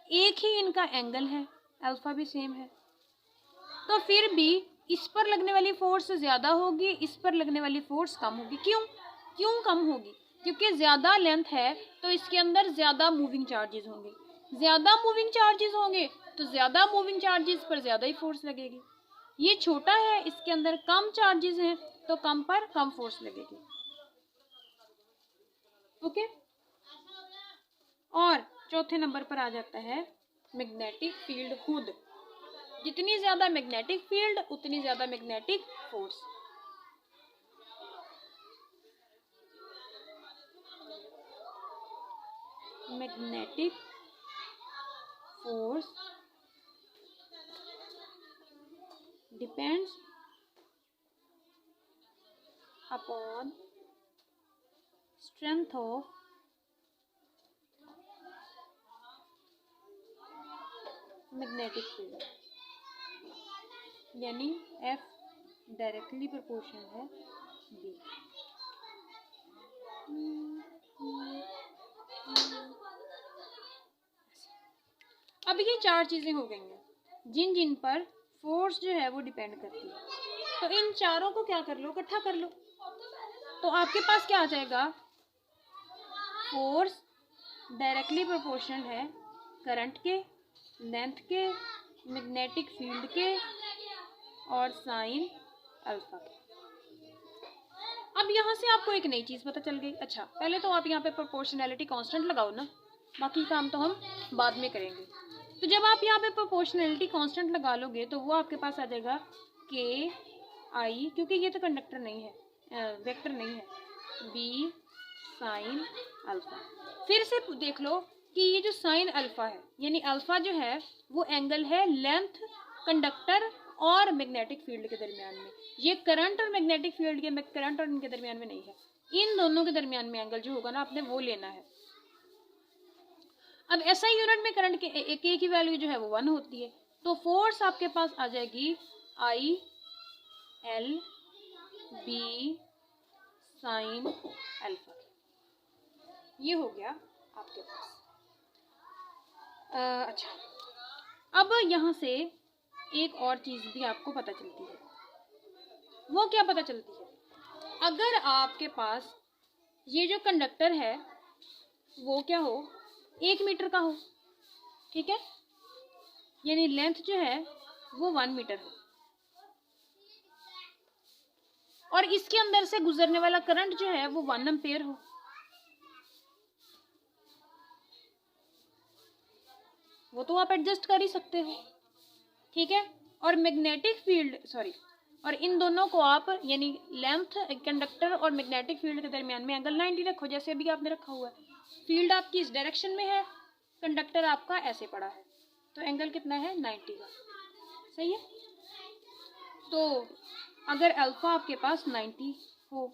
एक ही इनका एंगल है, अल्फा भी सेम है, तो फिर भी इस पर लगने वाली फोर्स ज़्यादा होगी, इस पर लगने वाली फोर्स कम होगी। क्यों कम होगी? क्योंकि ज़्यादा लेंथ है तो इसके अंदर ज़्यादा मूविंग चार्जेस होंगे, ज़्यादा मूविंग चार्जेस होंगे तो ज़्यादा मूविंग चार्जेस पर ज़्यादा ही फोर्स लगेगी। ये छोटा है, इसके अंदर कम चार्जेस हैं तो कम पर कम फोर्स लगेगी। ओके, और चौथे नंबर पर आ जाता है मैग्नेटिक फील्ड खुद। जितनी ज़्यादा मैग्नेटिक फील्ड उतनी ज़्यादा magnetic force. Magnetic force depends upon strength of magnetic field, यानी F डायरेक्टली प्रोपोर्शनल है B। अब ये चार चीज़ें हो गई हैं जिन पर फोर्स जो है वो डिपेंड करती है। तो इन चारों को क्या कर लो, इकट्ठा कर लो, तो आपके पास क्या आ जाएगा, फोर्स डायरेक्टली प्रोपोर्शनल है करंट के, लेंथ के, मैग्नेटिक फील्ड के और साइन अल्फा के। अब यहाँ से आपको एक नई चीज़ पता चल गई। अच्छा, पहले तो आप यहाँ पे प्रोपोर्शनैलिटी कांस्टेंट लगाओ ना, बाकी काम तो हम बाद में करेंगे। तो जब आप यहाँ पे प्रोपोर्शनैलिटी कांस्टेंट लगा लोगे तो वो आपके पास आ जाएगा के आई, क्योंकि ये तो कंडक्टर नहीं है, वेक्टर नहीं है, बी साइन अल्फा। फिर से देख लो कि ये जो साइन अल्फा है, यानी अल्फा जो है वो एंगल है लेंथ कंडक्टर और मैग्नेटिक फील्ड के दरमियान में। ये करंट और मैग्नेटिक फील्ड के, करंट और इनके दरमियान में नहीं है, इन दोनों के दरमियान में एंगल जो होगा ना आपने वो लेना है। अब एसआई यूनिट में करंट के के की वैल्यू जो है वो 1 होती है, तो फोर्स आपके पास आ जाएगी I L B sine alpha. ये हो गया आपके पास। अच्छा, अब यहाँ से एक और चीज़ भी आपको पता चलती है। वो क्या पता चलती है? अगर आपके पास ये जो कंडक्टर है वो क्या हो, 1 मीटर का हो, ठीक है, यानी लेंथ जो है वो 1 मीटर हो, और इसके अंदर से गुजरने वाला करंट जो है वो 1 एम्पेयर हो, वो तो आप एडजस्ट कर ही सकते हो, ठीक है। और मैग्नेटिक फील्ड और इन दोनों को आप यानी लेंथ कंडक्टर और मैग्नेटिक फील्ड के दरमियान में एंगल 90 रखो, जैसे अभी आपने रखा हुआ है। फील्ड आपकी इस डायरेक्शन में है, कंडक्टर आपका ऐसे पड़ा है, तो एंगल कितना है 90 का, सही है। तो अगर अल्फा आपके पास 90 हो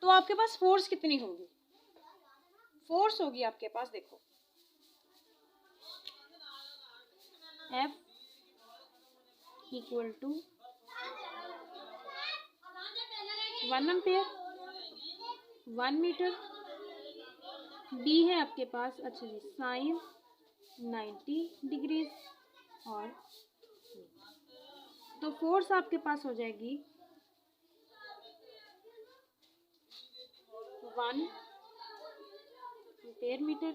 तो आपके पास फोर्स कितनी होगी? फोर्स होगी आपके पास, देखो, F equal to 1 ampere 1 metre, B है आपके पास, अच्छा जी, साइन 90 डिग्रीज, और तो फोर्स आपके पास हो जाएगी 1 एम्पेयर मीटर,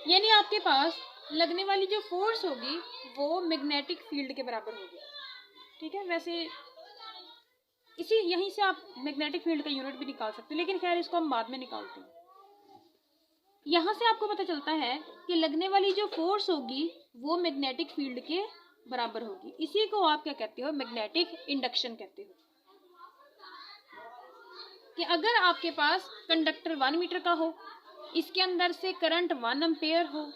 यानी आपके पास लगने वाली जो फोर्स होगी वो मैग्नेटिक फील्ड के बराबर होगी, ठीक है। वैसे इसी यहीं से आप मैग्नेटिक फील्ड का यूनिट भी निकाल सकते हैं, लेकिन खैर इसको हम बाद में निकालते हैं। यहाँ से आपको पता चलता है कि लगने वाली जो फोर्स होगी वो मैग्नेटिक फील्ड के बराबर होगी। इसी को आप क्या कहते हो? मैग्नेटिक इंडक्शन कहते हो। कि अगर आपके पास कंडक्टर 1 मीटर का हो, इसके अंदर से करंट 1 एम्पेयर हो,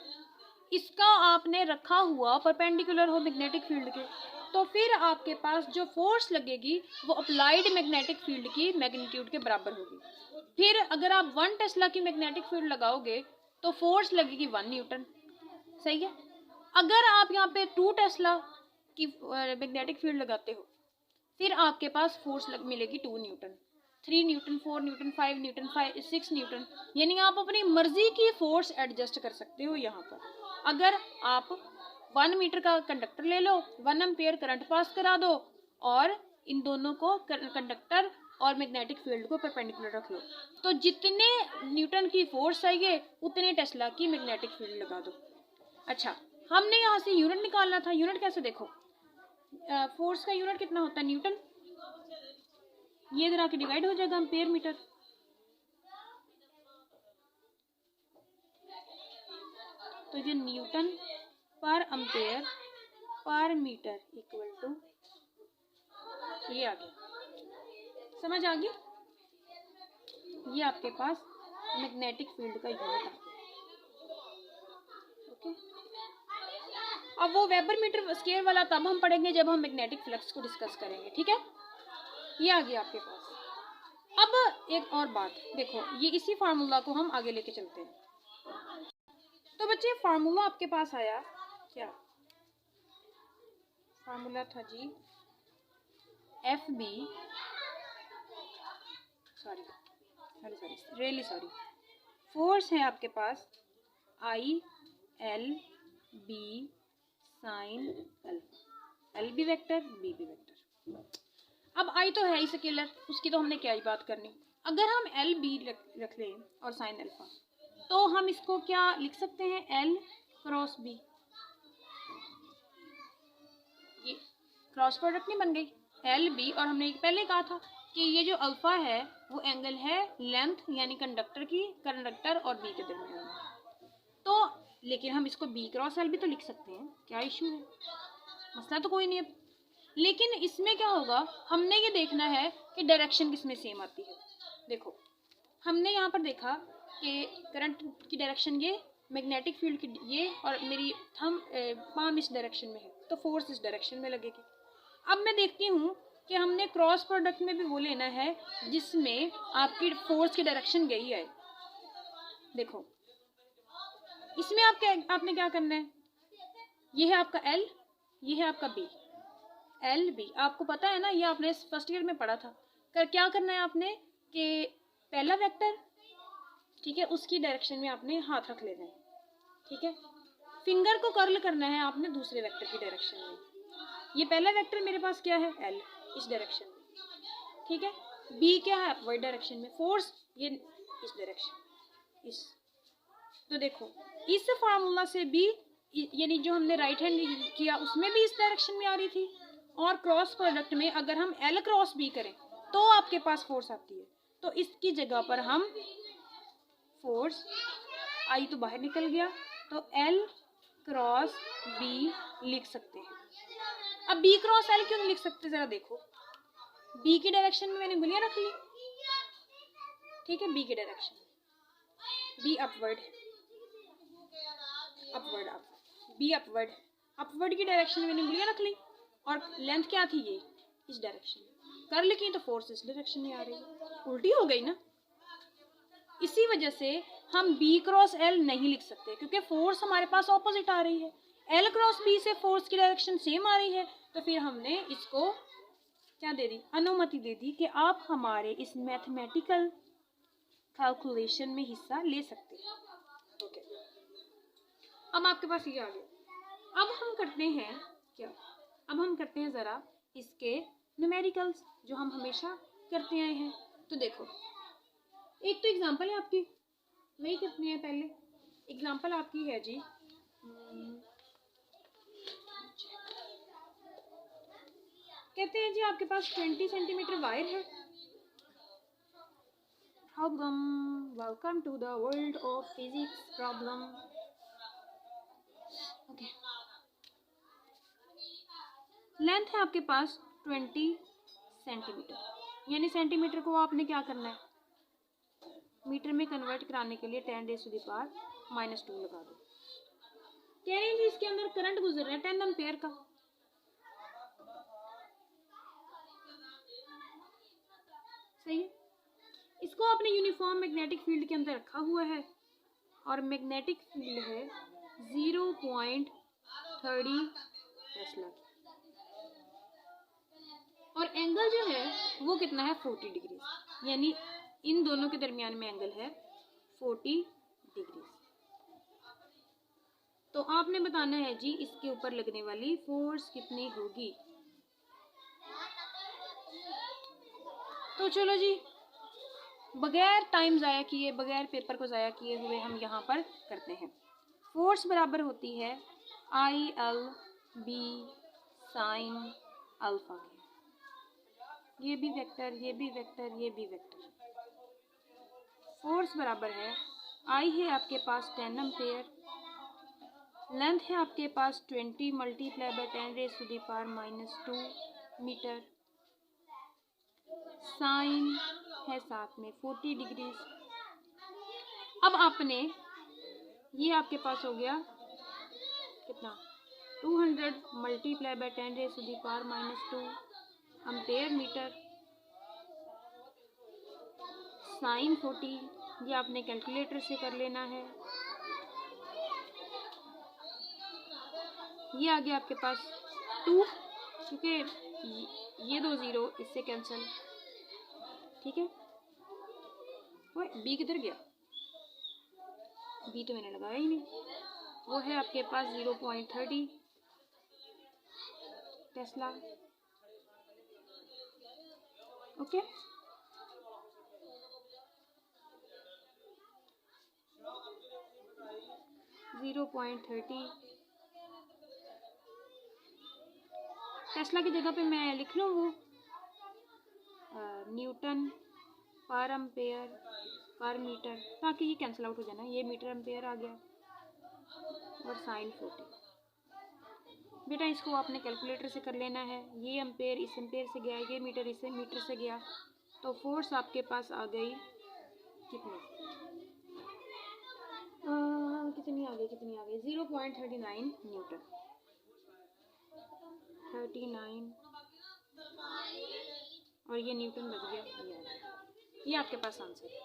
इसका आपने रखा हुआ परपेंडिकुलर हो मैग्नेटिक फील्ड के, तो फिर आपके पास जो फोर्स लगेगी वो अप्लाइड मैग्नेटिक फील्ड की मैग्नीट्यूड के बराबर होगी। फिर अगर आप 1 टेस्ला की मैग्नेटिक फील्ड लगाओगे तो फोर्स लगेगी 1 न्यूटन, सही है। अगर आप यहाँ पे 2 टेस्ला की मैग्नेटिक फील्ड लगाते हो, फिर आपके पास फोर्स मिलेगी 2 Newton, 3 Newton, 4 Newton, 5 Newton, 6 Newton, यानी आप अपनी मर्जी की फोर्स एडजस्ट कर सकते हो यहाँ पर। अगर आप 1 मीटर का कंडक्टर ले लो, 1 एम्पेयर करंट पास करा दो, और इन दोनों को कंडक्टर और मैग्नेटिक फील्ड को परपेंडिकुलर रख लो, तो जितने न्यूटन की फोर्स आएगी उतने टेस्ला की मैग्नेटिक फील्ड लगा दो। अच्छा, हमने यहाँ से यूनिट निकालना था। यूनिट कैसे? देखो, फोर्स का यूनिट कितना होता है? न्यूटन। ये इधर आके डिवाइड हो जाएगा एम्पेयर मीटर, तो ये Newton per ampere per metre equal to, ये आ गया, समझ आ गया? ये आपके पास मैग्नेटिक फील्ड का यूनिट आ गया। ओके, अब वो वेबर मीटर स्क्वायर वाला तब हम पढ़ेंगे जब हम मैग्नेटिक फ्लक्स को डिस्कस करेंगे, ठीक है। ये आ गया आपके पास। अब एक और बात देखो, ये इसी फार्मूला को हम आगे लेके चलते हैं। तो बच्चे, फार्मूला आपके पास आया क्या? फार्मूला था G F B, sorry, force है आपके पास I L B sine alpha, L B vector, B B vector. अब आई तो है ही स्केलर, उसकी तो हमने क्या ही बात करनी। अगर हम एल बी रख लें और साइन अल्फा, तो हम इसको क्या लिख सकते हैं? L cross B. ये क्रॉस प्रोडक्ट नहीं बन गई? एल बी, और हमने पहले कहा था कि ये जो अल्फा है वो एंगल है लेंथ यानी कंडक्टर की, कंडक्टर और बी के दरमियान में। तो लेकिन हम इसको बी क्रॉस एल भी तो लिख सकते हैं, क्या इशू है? मसला तो कोई नहीं है। लेकिन इसमें क्या होगा, हमने ये देखना है कि डायरेक्शन किसमें सेम आती है। देखो, हमने यहाँ पर देखा कि करंट की डायरेक्शन ये, मैग्नेटिक फील्ड की ये, और मेरी पाम इस डायरेक्शन में है, तो फोर्स इस डायरेक्शन में लगेगी। अब मैं देखती हूँ कि हमने क्रॉस प्रोडक्ट में भी वो लेना है जिसमें आपकी फोर्स की डायरेक्शन यही है। देखो, इसमें आपने क्या करना है? ये है आपका एल, ये है आपका बी। एल बी आपको पता है ना, ये आपने फर्स्ट ईयर में पढ़ा था। क्या करना है आपने कि पहला वेक्टर, ठीक है, उसकी डायरेक्शन में आपने हाथ रख लेना है, ठीक है। फिंगर को कर्ल करना है आपने दूसरे वेक्टर की डायरेक्शन में। ये पहला वेक्टर मेरे पास क्या है, एल, इस डायरेक्शन में, ठीक है। बी क्या है, अपवर्ड डायरेक्शन में, फोर्स ये इस डायरेक्शन, इस। तो देखो इस फार्मूला से भी, यानी जो हमने राइट हैंड किया उसमें भी इस डायरेक्शन में आ रही थी, और क्रॉस प्रोडक्ट में अगर हम एल क्रॉस बी करें तो आपके पास फोर्स आती है। तो इसकी जगह पर हम फोर्स, आई तो बाहर निकल गया, तो एल क्रॉस बी लिख सकते हैं। अब बी क्रॉस एल क्यों नहीं लिख सकते, जरा देखो, बी की डायरेक्शन में मैंने उंगलियां रख ली, ठीक है, बी की direction, be upward, upward, be upward, upward की डायरेक्शन में मैंने उंगलियां रख ली, और लेंथ क्या थी, ये इस डायरेक्शन में, कर की तो फोर्स इस डायरेक्शन में आ रही है, उल्टी हो गई ना। इसी वजह से हम बी क्रॉस एल नहीं लिख सकते, क्योंकि फोर्स हमारे पास ऑपोजिट आ रही है। एल क्रॉस बी से फोर्स की डायरेक्शन सेम आ रही है, तो फिर हमने इसको क्या दे दी, अनुमति दे दी कि आप हमारे इस मैथमेटिकल कैलकुलेशन में हिस्सा ले सकते हैं। ओके, अब आपके पास ये आ गया। अब हम करते हैं क्या, अब हम करते हैं ज़रा इसके न्यूमेरिकल्स, जो हम हमेशा करते आए हैं। तो देखो, एक तो एग्जांपल है आपकी, वही करते हैं पहले। एग्जांपल आपकी है जी, कहते हैं जी आपके पास 20 सेंटीमीटर वायर है। Problem, welcome to the world of physics problem. Okay, length है आपके पास 20 सेंटीमीटर, यानी सेंटीमीटर को आपने क्या करना है, मीटर में कन्वर्ट कराने के लिए 10⁻⁻² लगा दो। कह रहे हैं जी इसके अंदर करंट गुजर रहा है 10 एम्पेयर का। सही है, इसको आपने यूनिफॉर्म मैग्नेटिक फील्ड के अंदर रखा हुआ है, और मैग्नेटिक फील्ड है 0.30 टेस्ला की, और एंगल जो है वो कितना है, 40 डिग्री, यानी इन दोनों के दरमियान में एंगल है 40 डिग्री। तो आपने बताना है जी इसके ऊपर लगने वाली फोर्स कितनी होगी। तो चलो जी, बगैर टाइम ज़ाया किए, बगैर पेपर को ज़ाया किए हुए हम यहाँ पर करते हैं। फोर्स बराबर होती है IL B साइन अल्फा के, ये भी वेक्टर, ये भी वेक्टर, ये भी वेक्टर। फोर्स बराबर है, I है आपके पास 10 एम्पेयर, लेंथ है आपके पास 20 मल्टीप्लाई बाय 10⁻⁻² मीटर, साइन है साथ में 40 डिग्री। अब आपने, ये आपके पास हो गया कितना, 200 multiply by 10⁻⁻² ampere metre, sine 40, ये आपने कैलकुलेटर से कर लेना है। ये आ गया आपके पास 2, क्योंकि ये 2 0 इससे कैंसिल, ठीक है। वो बी किधर गया, बी तो मैंने लगाया ही नहीं, वो है आपके पास 0.30 टेस्ला। ओके, .30 टेस्ला की जगह पे मैं लिख लूँ वो Newton per ampere per metre, ताकि ये कैंसिल आउट हो जाना। ये मीटर एम्पेयर आ गया, और साइन 40। बेटा इसको आपने कैलकुलेटर से कर लेना है। ये एम्पेयर इस एम्पेयर से गया, ये मीटर इस मीटर से गया, तो फोर्स आपके पास आ गई कितनी, कितनी आ गई 0.39 न्यूटन, 39, और ये न्यूटन बच गया, ये आपके पास आंसर है।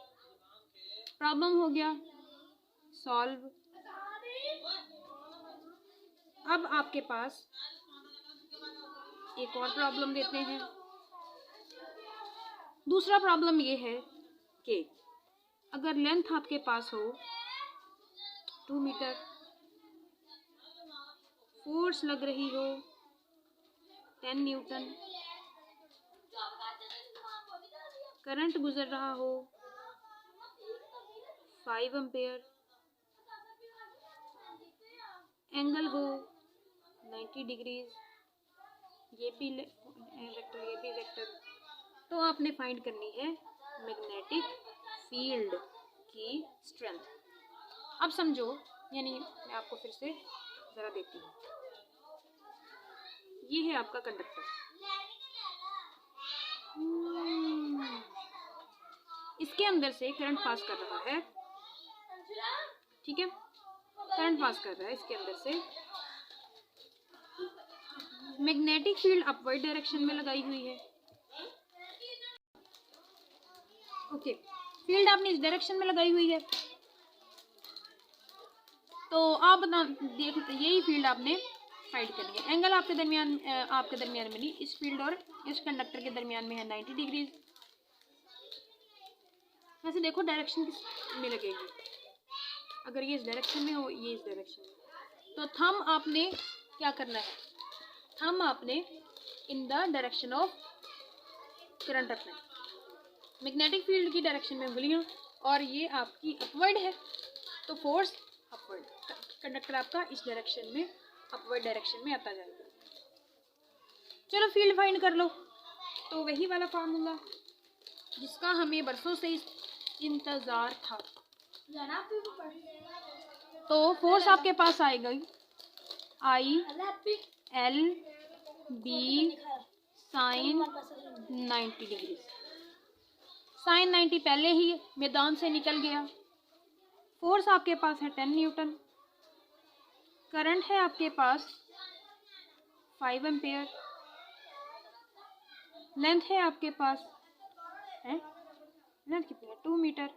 प्रॉब्लम हो गया सॉल्व। अब आपके पास एक और प्रॉब्लम देते हैं। दूसरा प्रॉब्लम ये है के अगर लेंथ आपके पास हो 2 मीटर, फोर्स लग रही हो 10 न्यूटन, करंट गुजर रहा हो 5 एम्पेयर, एंगल हो 90 डिग्रीज, ये भी वेक्टर ये भी वेक्टर, तो आपने फाइंड करनी है मैग्नेटिक फील्ड की स्ट्रेंथ। अब समझो, यानी मैं आपको फिर से ज़रा देती हूँ। ये है आपका कंडक्टर, इसके अंदर से करंट पास कर रहा है, ठीक है, करंट पास कर रहा है इसके अंदर से। मैग्नेटिक फील्ड अपवर्ड डायरेक्शन में लगाई हुई है। ओके, फील्ड आपने इस डायरेक्शन में लगाई हुई है, तो आप देख यही फील्ड आपने फाइंड करनी है। एंगल आपके दरमियान में नहीं, इस फील्ड और इस कंडक्टर के दरमियान में है 90 डिग्रीज। वैसे देखो डायरेक्शन किस में लगेगी, अगर ये इस डायरेक्शन में हो, ये इस डायरेक्शन में, तो थंब आपने क्या करना है, थंब आपने in the direction of current रखना है, मैग्नेटिक फील्ड की डायरेक्शन में उंगलियां, और ये आपकी अपवर्ड है तो फोर्स अपवर्ड, कंडक्टर आपका इस डायरेक्शन में अपवर्ड डायरेक्शन में आता जाएगा। चलो फील्ड फाइंड कर लो, तो वही वाला फार्मूला जिसका हमें बरसों से इंतजार था। तो फोर्स आपके पास आएगा I L B sine 90 degree. Sine 90 पहले ही मैदान से निकल गया। फोर्स आपके पास है 10 न्यूटन, करंट है आपके पास 5 एम्पेयर, लेंथ है आपके पास है, लेंथ कितनी है 2 मीटर।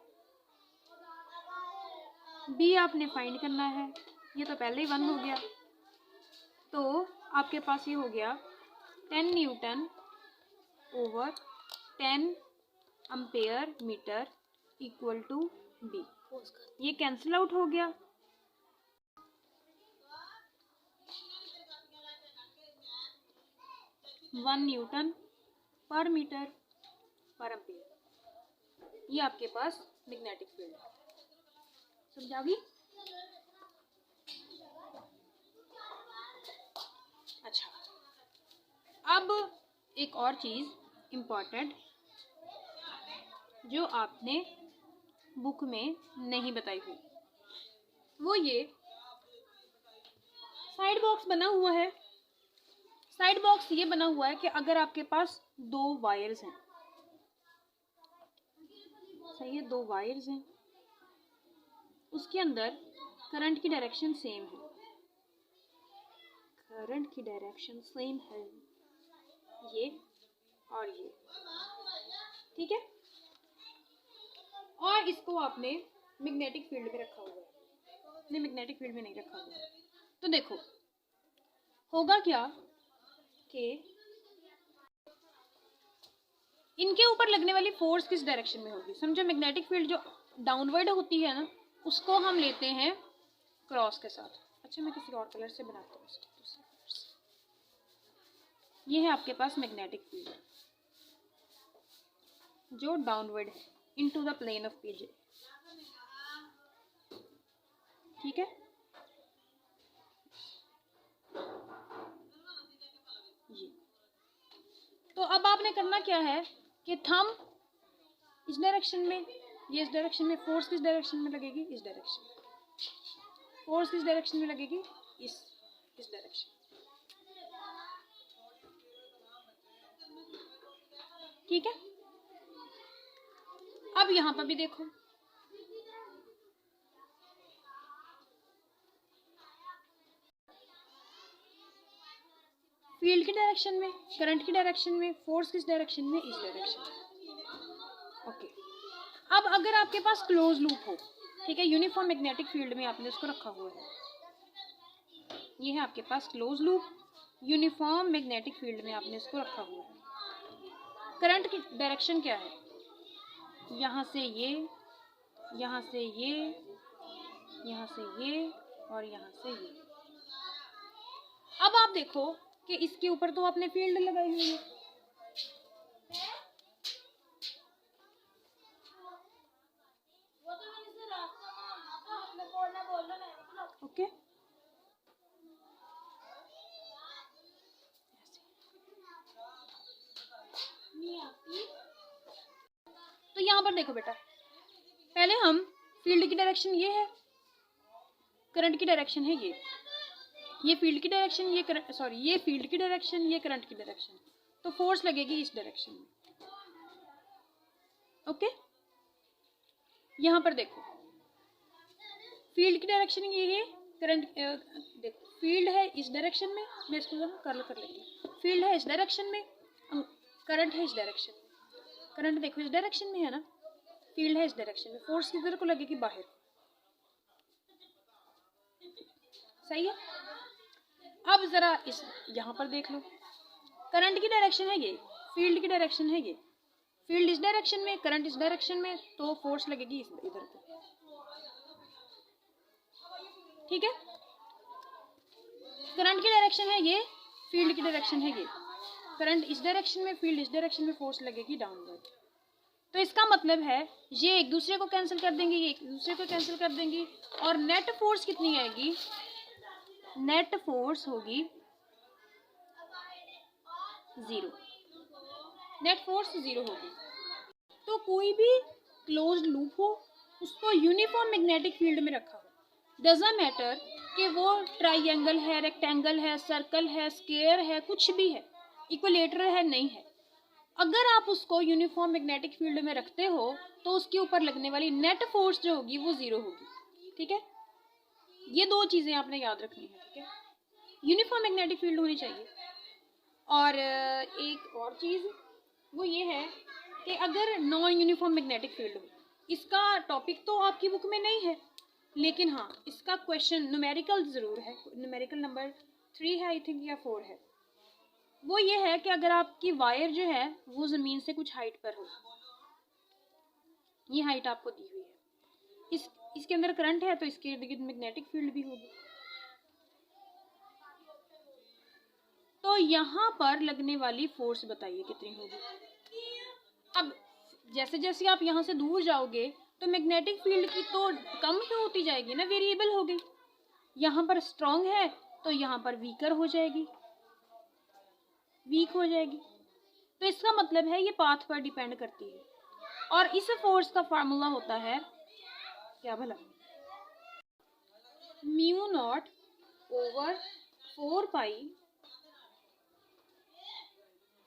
बी आपने फाइंड करना है, ये तो पहले ही 1 हो गया, तो आपके पास ये हो गया 10 newton over 10 ampere metre equal to B. ये कैंसिल आउट हो गया, one newton per metre per ampere. ये आपके पास मैग्नेटिक फील्ड है, समझाओगी? अच्छा, अब एक और चीज इम्पोर्टेंट जो आपने बुक में नहीं बताई हुई, वो ये साइड बॉक्स बना हुआ है। साइड बॉक्स ये बना हुआ है कि अगर आपके पास 2 वायर्स हैं, सही है, 2 वायर्स हैं, उसके अंदर करंट की डायरेक्शन सेम है, करंट की डायरेक्शन सेम है, ये और ये, ठीक है, और इसको आपने मैग्नेटिक फील्ड में रखा हुआ है, नहीं मैग्नेटिक फील्ड में नहीं रखा हुआ है। तो देखो होगा क्या कि इनके ऊपर लगने वाली फोर्स किस डायरेक्शन में होगी। समझो मैग्नेटिक फील्ड जो डाउनवर्ड होती है ना, उसको हम लेते हैं क्रॉस के साथ। अच्छा, मैं किसी और कलर से बनाती हूँ इसको। ये है आपके पास मैग्नेटिक फील्ड जो डाउनवर्ड है इनटू द प्लेन ऑफ पीजे, ठीक है। जी, तो अब आपने करना क्या है कि थंब इस डायरेक्शन में, ये इस डायरेक्शन में, फोर्स किस डायरेक्शन में लगेगी, इस डायरेक्शन में, फोर्स किस डायरेक्शन में लगेगी, इस डायरेक्शन, ठीक है। अब यहां पर भी देखो, फील्ड की डायरेक्शन में, करंट की डायरेक्शन में, फोर्स किस डायरेक्शन में, इस डायरेक्शन में, ओके। अब अगर आपके पास क्लोज लूप हो, ठीक है, यूनिफॉर्म मैग्नेटिक फील्ड में आपने उसको रखा हुआ है, ये है आपके पास close loop, uniform magnetic field में आपने इसको रखा हुआ है। करंट की डायरेक्शन क्या है, यहाँ से ये, यहाँ से ये, यहाँ से ये और यहाँ से ये। अब आप देखो कि इसके ऊपर तो आपने फील्ड लगाई हुई है, ओके। तो यहाँ पर देखो बेटा, पहले हम फील्ड की डायरेक्शन ये है, करंट की डायरेक्शन है ये फील्ड की डायरेक्शन, ये फील्ड की डायरेक्शन, ये करंट की डायरेक्शन। तो फोर्स लगेगी इस डायरेक्शन में, ओके। यहाँ पर देखो फील्ड की डायरेक्शन ये है, करंट देखो फील्ड है इस डायरेक्शन में, मैं इसको कर्ल कर लेती हूँ। फील्ड है इस डायरेक्शन में, करंट है इस डायरेक्शन में। करंट देखो इस डायरेक्शन में है ना, फील्ड है इस डायरेक्शन में, फोर्स किधर को लगेगी, बाहर। सही है। अब जरा इस यहाँ पर देख लो, करंट की डायरेक्शन है ये, फील्ड की डायरेक्शन है ये, फील्ड इस डायरेक्शन में, करंट इस डायरेक्शन में, तो फोर्स लगेगी इधर को, ठीक है। करंट की डायरेक्शन है ये, फील्ड की डायरेक्शन है ये, करंट इस डायरेक्शन में, फील्ड इस डायरेक्शन में, फोर्स लगेगी डाउनवर्ड। तो इसका मतलब है ये एक दूसरे को कैंसिल कर देंगे, ये एक दूसरे को कैंसिल कर देंगी, और नेट फोर्स कितनी आएगी, नेट फोर्स होगी 0, नेट फोर्स 0 होगी। तो कोई भी क्लोज्ड लूप हो, उसको यूनिफॉर्म मैग्नेटिक फील्ड में रखा हो, डजंट मैटर कि वो ट्राइंगल है, रेक्टेंगल है, सर्कल है, स्क्वायर है, कुछ भी है, इक्विलेटरल है, नहीं है, अगर आप उसको यूनिफॉर्म मैग्नेटिक फील्ड में रखते हो तो उसके ऊपर लगने वाली नेट फोर्स जो होगी वो 0 होगी, ठीक है। ये दो चीजें आपने याद रखनी है, ठीक है। यूनिफॉर्म मैग्नेटिक फील्ड होनी चाहिए। और एक और चीज वो ये है कि अगर नॉन यूनिफॉर्म मैग्नेटिक फील्ड हो, इसका टॉपिक तो आपकी बुक में नहीं है, लेकिन हाँ इसका क्वेश्चन न्यूमेरिकल जरूर है, न्यूमेरिकल नंबर 3 है आई थिंक या 4 है। वो ये है कि अगर आपकी वायर जो है वो जमीन से कुछ हाइट पर हो, ये हाइट आपको दी हुई है, इसके अंदर करंट है तो इसके इर्द गिर्द मैग्नेटिक फील्ड भी होगी। तो यहाँ पर लगने वाली फोर्स बताइए कितनी होगी। अब जैसे जैसे आप यहाँ से दूर जाओगे तो मैग्नेटिक फील्ड की तो कम तो होती जाएगी ना, वेरिएबल हो गई। यहाँ पर स्ट्रॉन्ग है तो यहाँ पर वीकर हो जाएगी, वीक हो जाएगी। तो इसका मतलब है ये पाथ पर डिपेंड करती है। और इस फोर्स का फार्मूला होता है क्या भला, mu naught over 4 pi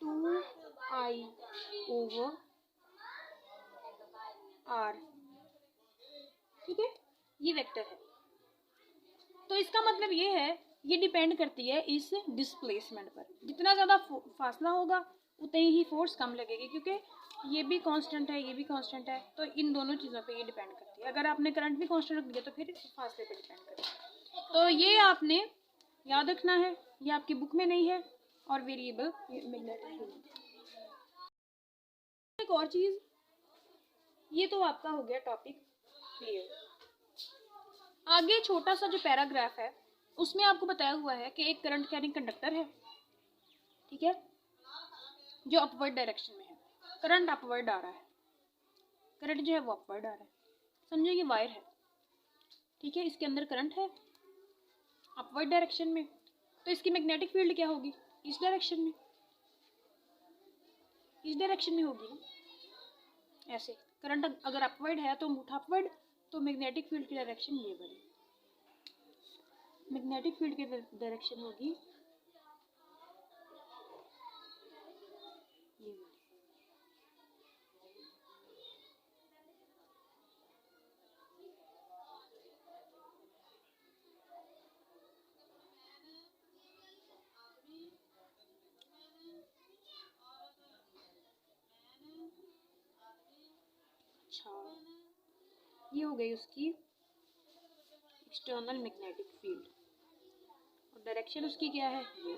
2 I over R, ठीक है, ये वेक्टर है। तो इसका मतलब ये है ये डिपेंड करती है इस डिस्प्लेसमेंट पर, जितना ज़्यादा फासला होगा उतनी ही फोर्स कम लगेगी, क्योंकि ये भी कांस्टेंट है, ये भी कांस्टेंट है, तो इन दोनों चीज़ों पे ये डिपेंड करती है। अगर आपने करंट भी कांस्टेंट रख दिया तो फिर फासले पे डिपेंड करती है। तो ये आपने याद रखना है, ये आपकी बुक में नहीं है, और वेरिएबल मैग्नेटिक फील्ड। एक और चीज़, ये तो आपका हो गया टॉपिक क्लियर। आगे छोटा सा जो पैराग्राफ है उसमें आपको बताया हुआ है कि एक करंट कैरिंग कंडक्टर है, ठीक है, जो अपवर्ड डायरेक्शन में है, करंट अपवर्ड आ रहा है, करंट जो है वो अपवर्ड आ रहा है, समझो ये वायर है, ठीक है, इसके अंदर करंट है अपवर्ड डायरेक्शन में, तो इसकी मैग्नेटिक फील्ड क्या होगी, इस डायरेक्शन में, इस डायरेक्शन में होगी ना। ऐसे करंट अगर अपवर्ड है तो अंगूठा अपवर्ड, तो मैग्नेटिक फील्ड की डायरेक्शन ये बनी, मैग्नेटिक फील्ड की डायरेक्शन होगी ये वाली। अच्छा, ये हो गई उसकी एक्सटर्नल मैग्नेटिक फील्ड, और डायरेक्शन उसकी क्या है ये।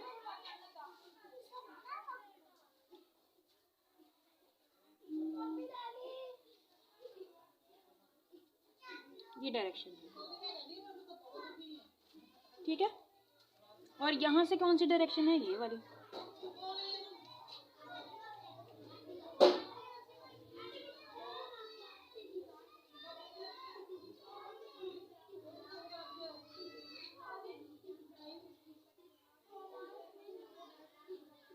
ये डायरेक्शन है, ठीक है। और यहाँ से कौन सी डायरेक्शन है, ये वाली।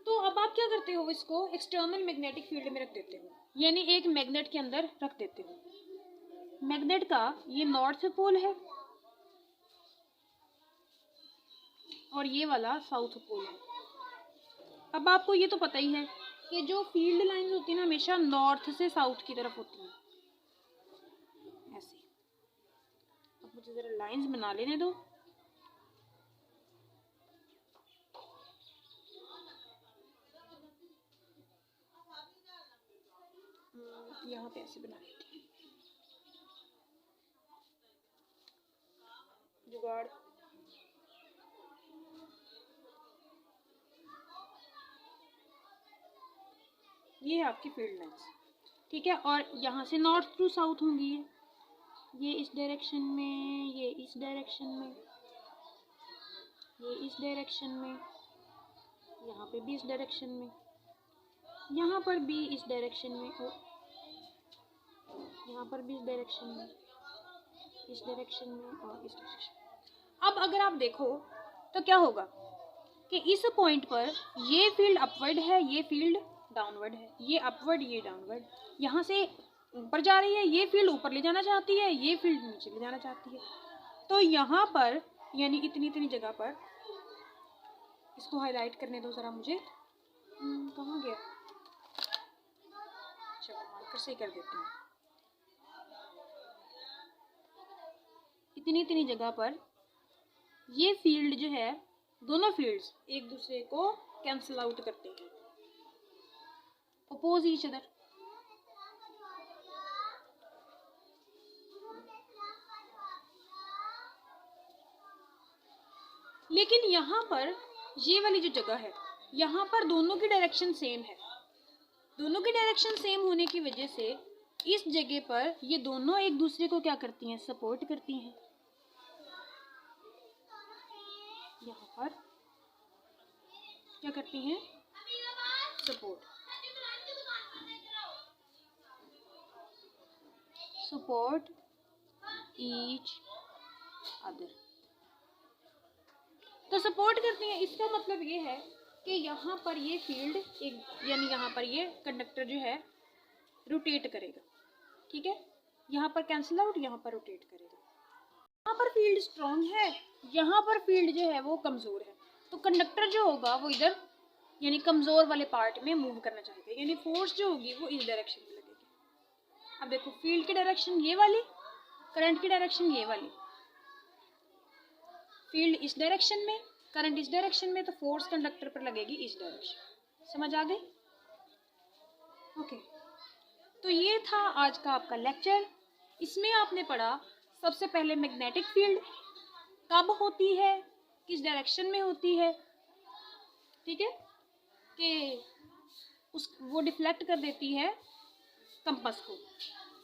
तो अब आप क्या करते हो, इसको एक्सटर्नल मैग्नेटिक फील्ड में रख देते हो, यानी एक मैग्नेट के अंदर रख देते हो। मैग्नेट का ये नॉर्थ पोल है और ये वाला साउथ पोल है। अब आपको ये तो पता ही है कि जो फील्ड लाइंस होती है ना, हमेशा नॉर्थ से साउथ की तरफ होती हैं, ऐसे। अब मुझे जरा लाइंस बना लेने दो। यहाँ पे ऐसे बना लेते हैं, जुगाड़। ये है आपकी फील्ड लाइंस, ठीक है। और यहाँ से नॉर्थ टू साउथ होंगी, ये इस डायरेक्शन में, ये इस डायरेक्शन में, ये इस डायरेक्शन में, यहाँ पे भी इस डायरेक्शन में, यहाँ पर भी इस डायरेक्शन में, यहाँ पर भी इस डायरेक्शन में, इस डायरेक्शन में और इस डायरेक्शन। अब अगर आप देखो तो क्या होगा कि इस पॉइंट पर ये फील्ड अपवर्ड है, ये फील्ड डाउनवर्ड है, ये अपवर्ड, ये डाउनवर्ड। यहाँ से ऊपर जा रही है, ये फील्ड ऊपर ले जाना चाहती है, ये फील्ड नीचे ले जाना चाहती है। तो यहाँ पर यानी इतनी इतनी जगह पर, इसको हाईलाइट करने दो ज़रा मुझे, कहाँ गया, चलो मार्कर से ही कर देते हैं। इतनी इतनी जगह पर ये फील्ड जो है, दोनों फील्ड्स एक दूसरे को कैंसिल आउट करते हैं, अपोज ईच अदर। लेकिन यहाँ पर ये वाली जो जगह है, यहाँ पर दोनों की डायरेक्शन सेम है। दोनों की डायरेक्शन सेम होने की वजह से इस जगह पर ये दोनों एक दूसरे को क्या करती हैं, सपोर्ट करती हैं। यहाँ पर क्या करती हैं, सपोर्ट ईच अदर। तो सपोर्ट करती हैं, इसका मतलब ये है कि यहाँ पर ये फील्ड एक, यानी यहाँ पर ये कंडक्टर जो है रोटेट करेगा, ठीक है। यहाँ पर कैंसिल आउट, यहाँ पर रोटेट करेगा। यहाँ पर फील्ड स्ट्रॉन्ग है, यहाँ पर फील्ड जो है वो कमज़ोर है। तो कंडक्टर जो होगा वो इधर यानी कमज़ोर वाले पार्ट में मूव करना चाहेगा, यानी फोर्स जो होगी वो इस डायरेक्शन में लगेगी। अब देखो, फील्ड की डायरेक्शन ये वाली, करंट की डायरेक्शन ये वाली। फील्ड इस डायरेक्शन में, करंट इस डायरेक्शन में, तो फोर्स कंडक्टर पर लगेगी इस डायरेक्शन। समझ आ गई? ओके। तो ये था आज का आपका लेक्चर। इसमें आपने पढ़ा सबसे पहले मैग्नेटिक फील्ड कब होती है, किस डायरेक्शन में होती है, ठीक है, कि वो डिफ्लेक्ट कर देती है कंपास को।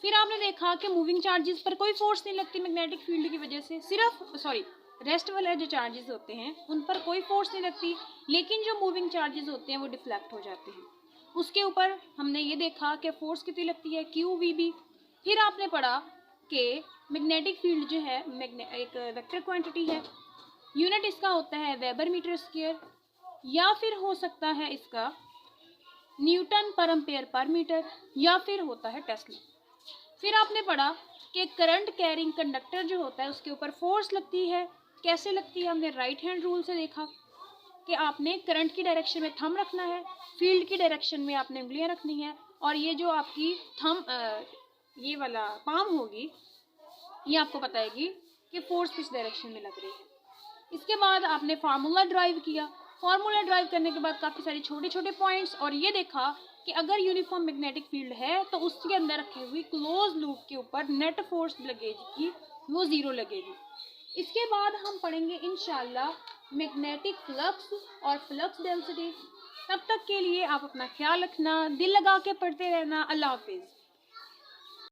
फिर आपने देखा कि मूविंग चार्जेस पर कोई फोर्स नहीं लगती मैग्नेटिक फील्ड की वजह से, सिर्फ रेस्ट वाले जो चार्जेस होते हैं उन पर कोई फोर्स नहीं लगती, लेकिन जो मूविंग चार्जेस होते हैं वो डिफ्लेक्ट हो जाते हैं। उसके ऊपर हमने ये देखा कि फोर्स कितनी लगती है, QVB। फिर आपने पढ़ा कि मैग्नेटिक फील्ड जो है एक वेक्टर क्वांटिटी है, यूनिट इसका होता है वेबर मीटर स्क्वायर, या फिर हो सकता है इसका Newton per ampere per metre, या फिर होता है टेस्ला। फिर आपने पढ़ा कि करंट कैरिंग कंडक्टर जो होता है उसके ऊपर फोर्स लगती है। कैसे लगती है, हमने राइट हैंड रूल से देखा कि आपने करंट की डायरेक्शन में थंब रखना है, फील्ड की डायरेक्शन में आपने उंगलियां रखनी है, और ये जो आपकी ये वाला पाम होगी ये आपको बताएगी कि फोर्स किस डायरेक्शन में लग रही है। इसके बाद आपने फार्मूला ड्राइव किया। फार्मूला ड्राइव करने के बाद काफ़ी सारे छोटे छोटे पॉइंट्स, और ये देखा कि अगर यूनिफॉर्म मैग्नेटिक फील्ड है तो उसके अंदर रखी हुई क्लोज लूप के ऊपर नेट फोर्स लगेगी वो 0 लगेगी। इसके बाद हम पढ़ेंगे इंशाल्लाह मैग्नेटिक फ्लक्स और फ्लक्स डेंसिटी। तब तक के लिए आप अपना ख्याल रखना, दिल लगा के पढ़ते रहना। अल्लाह हाफिज़।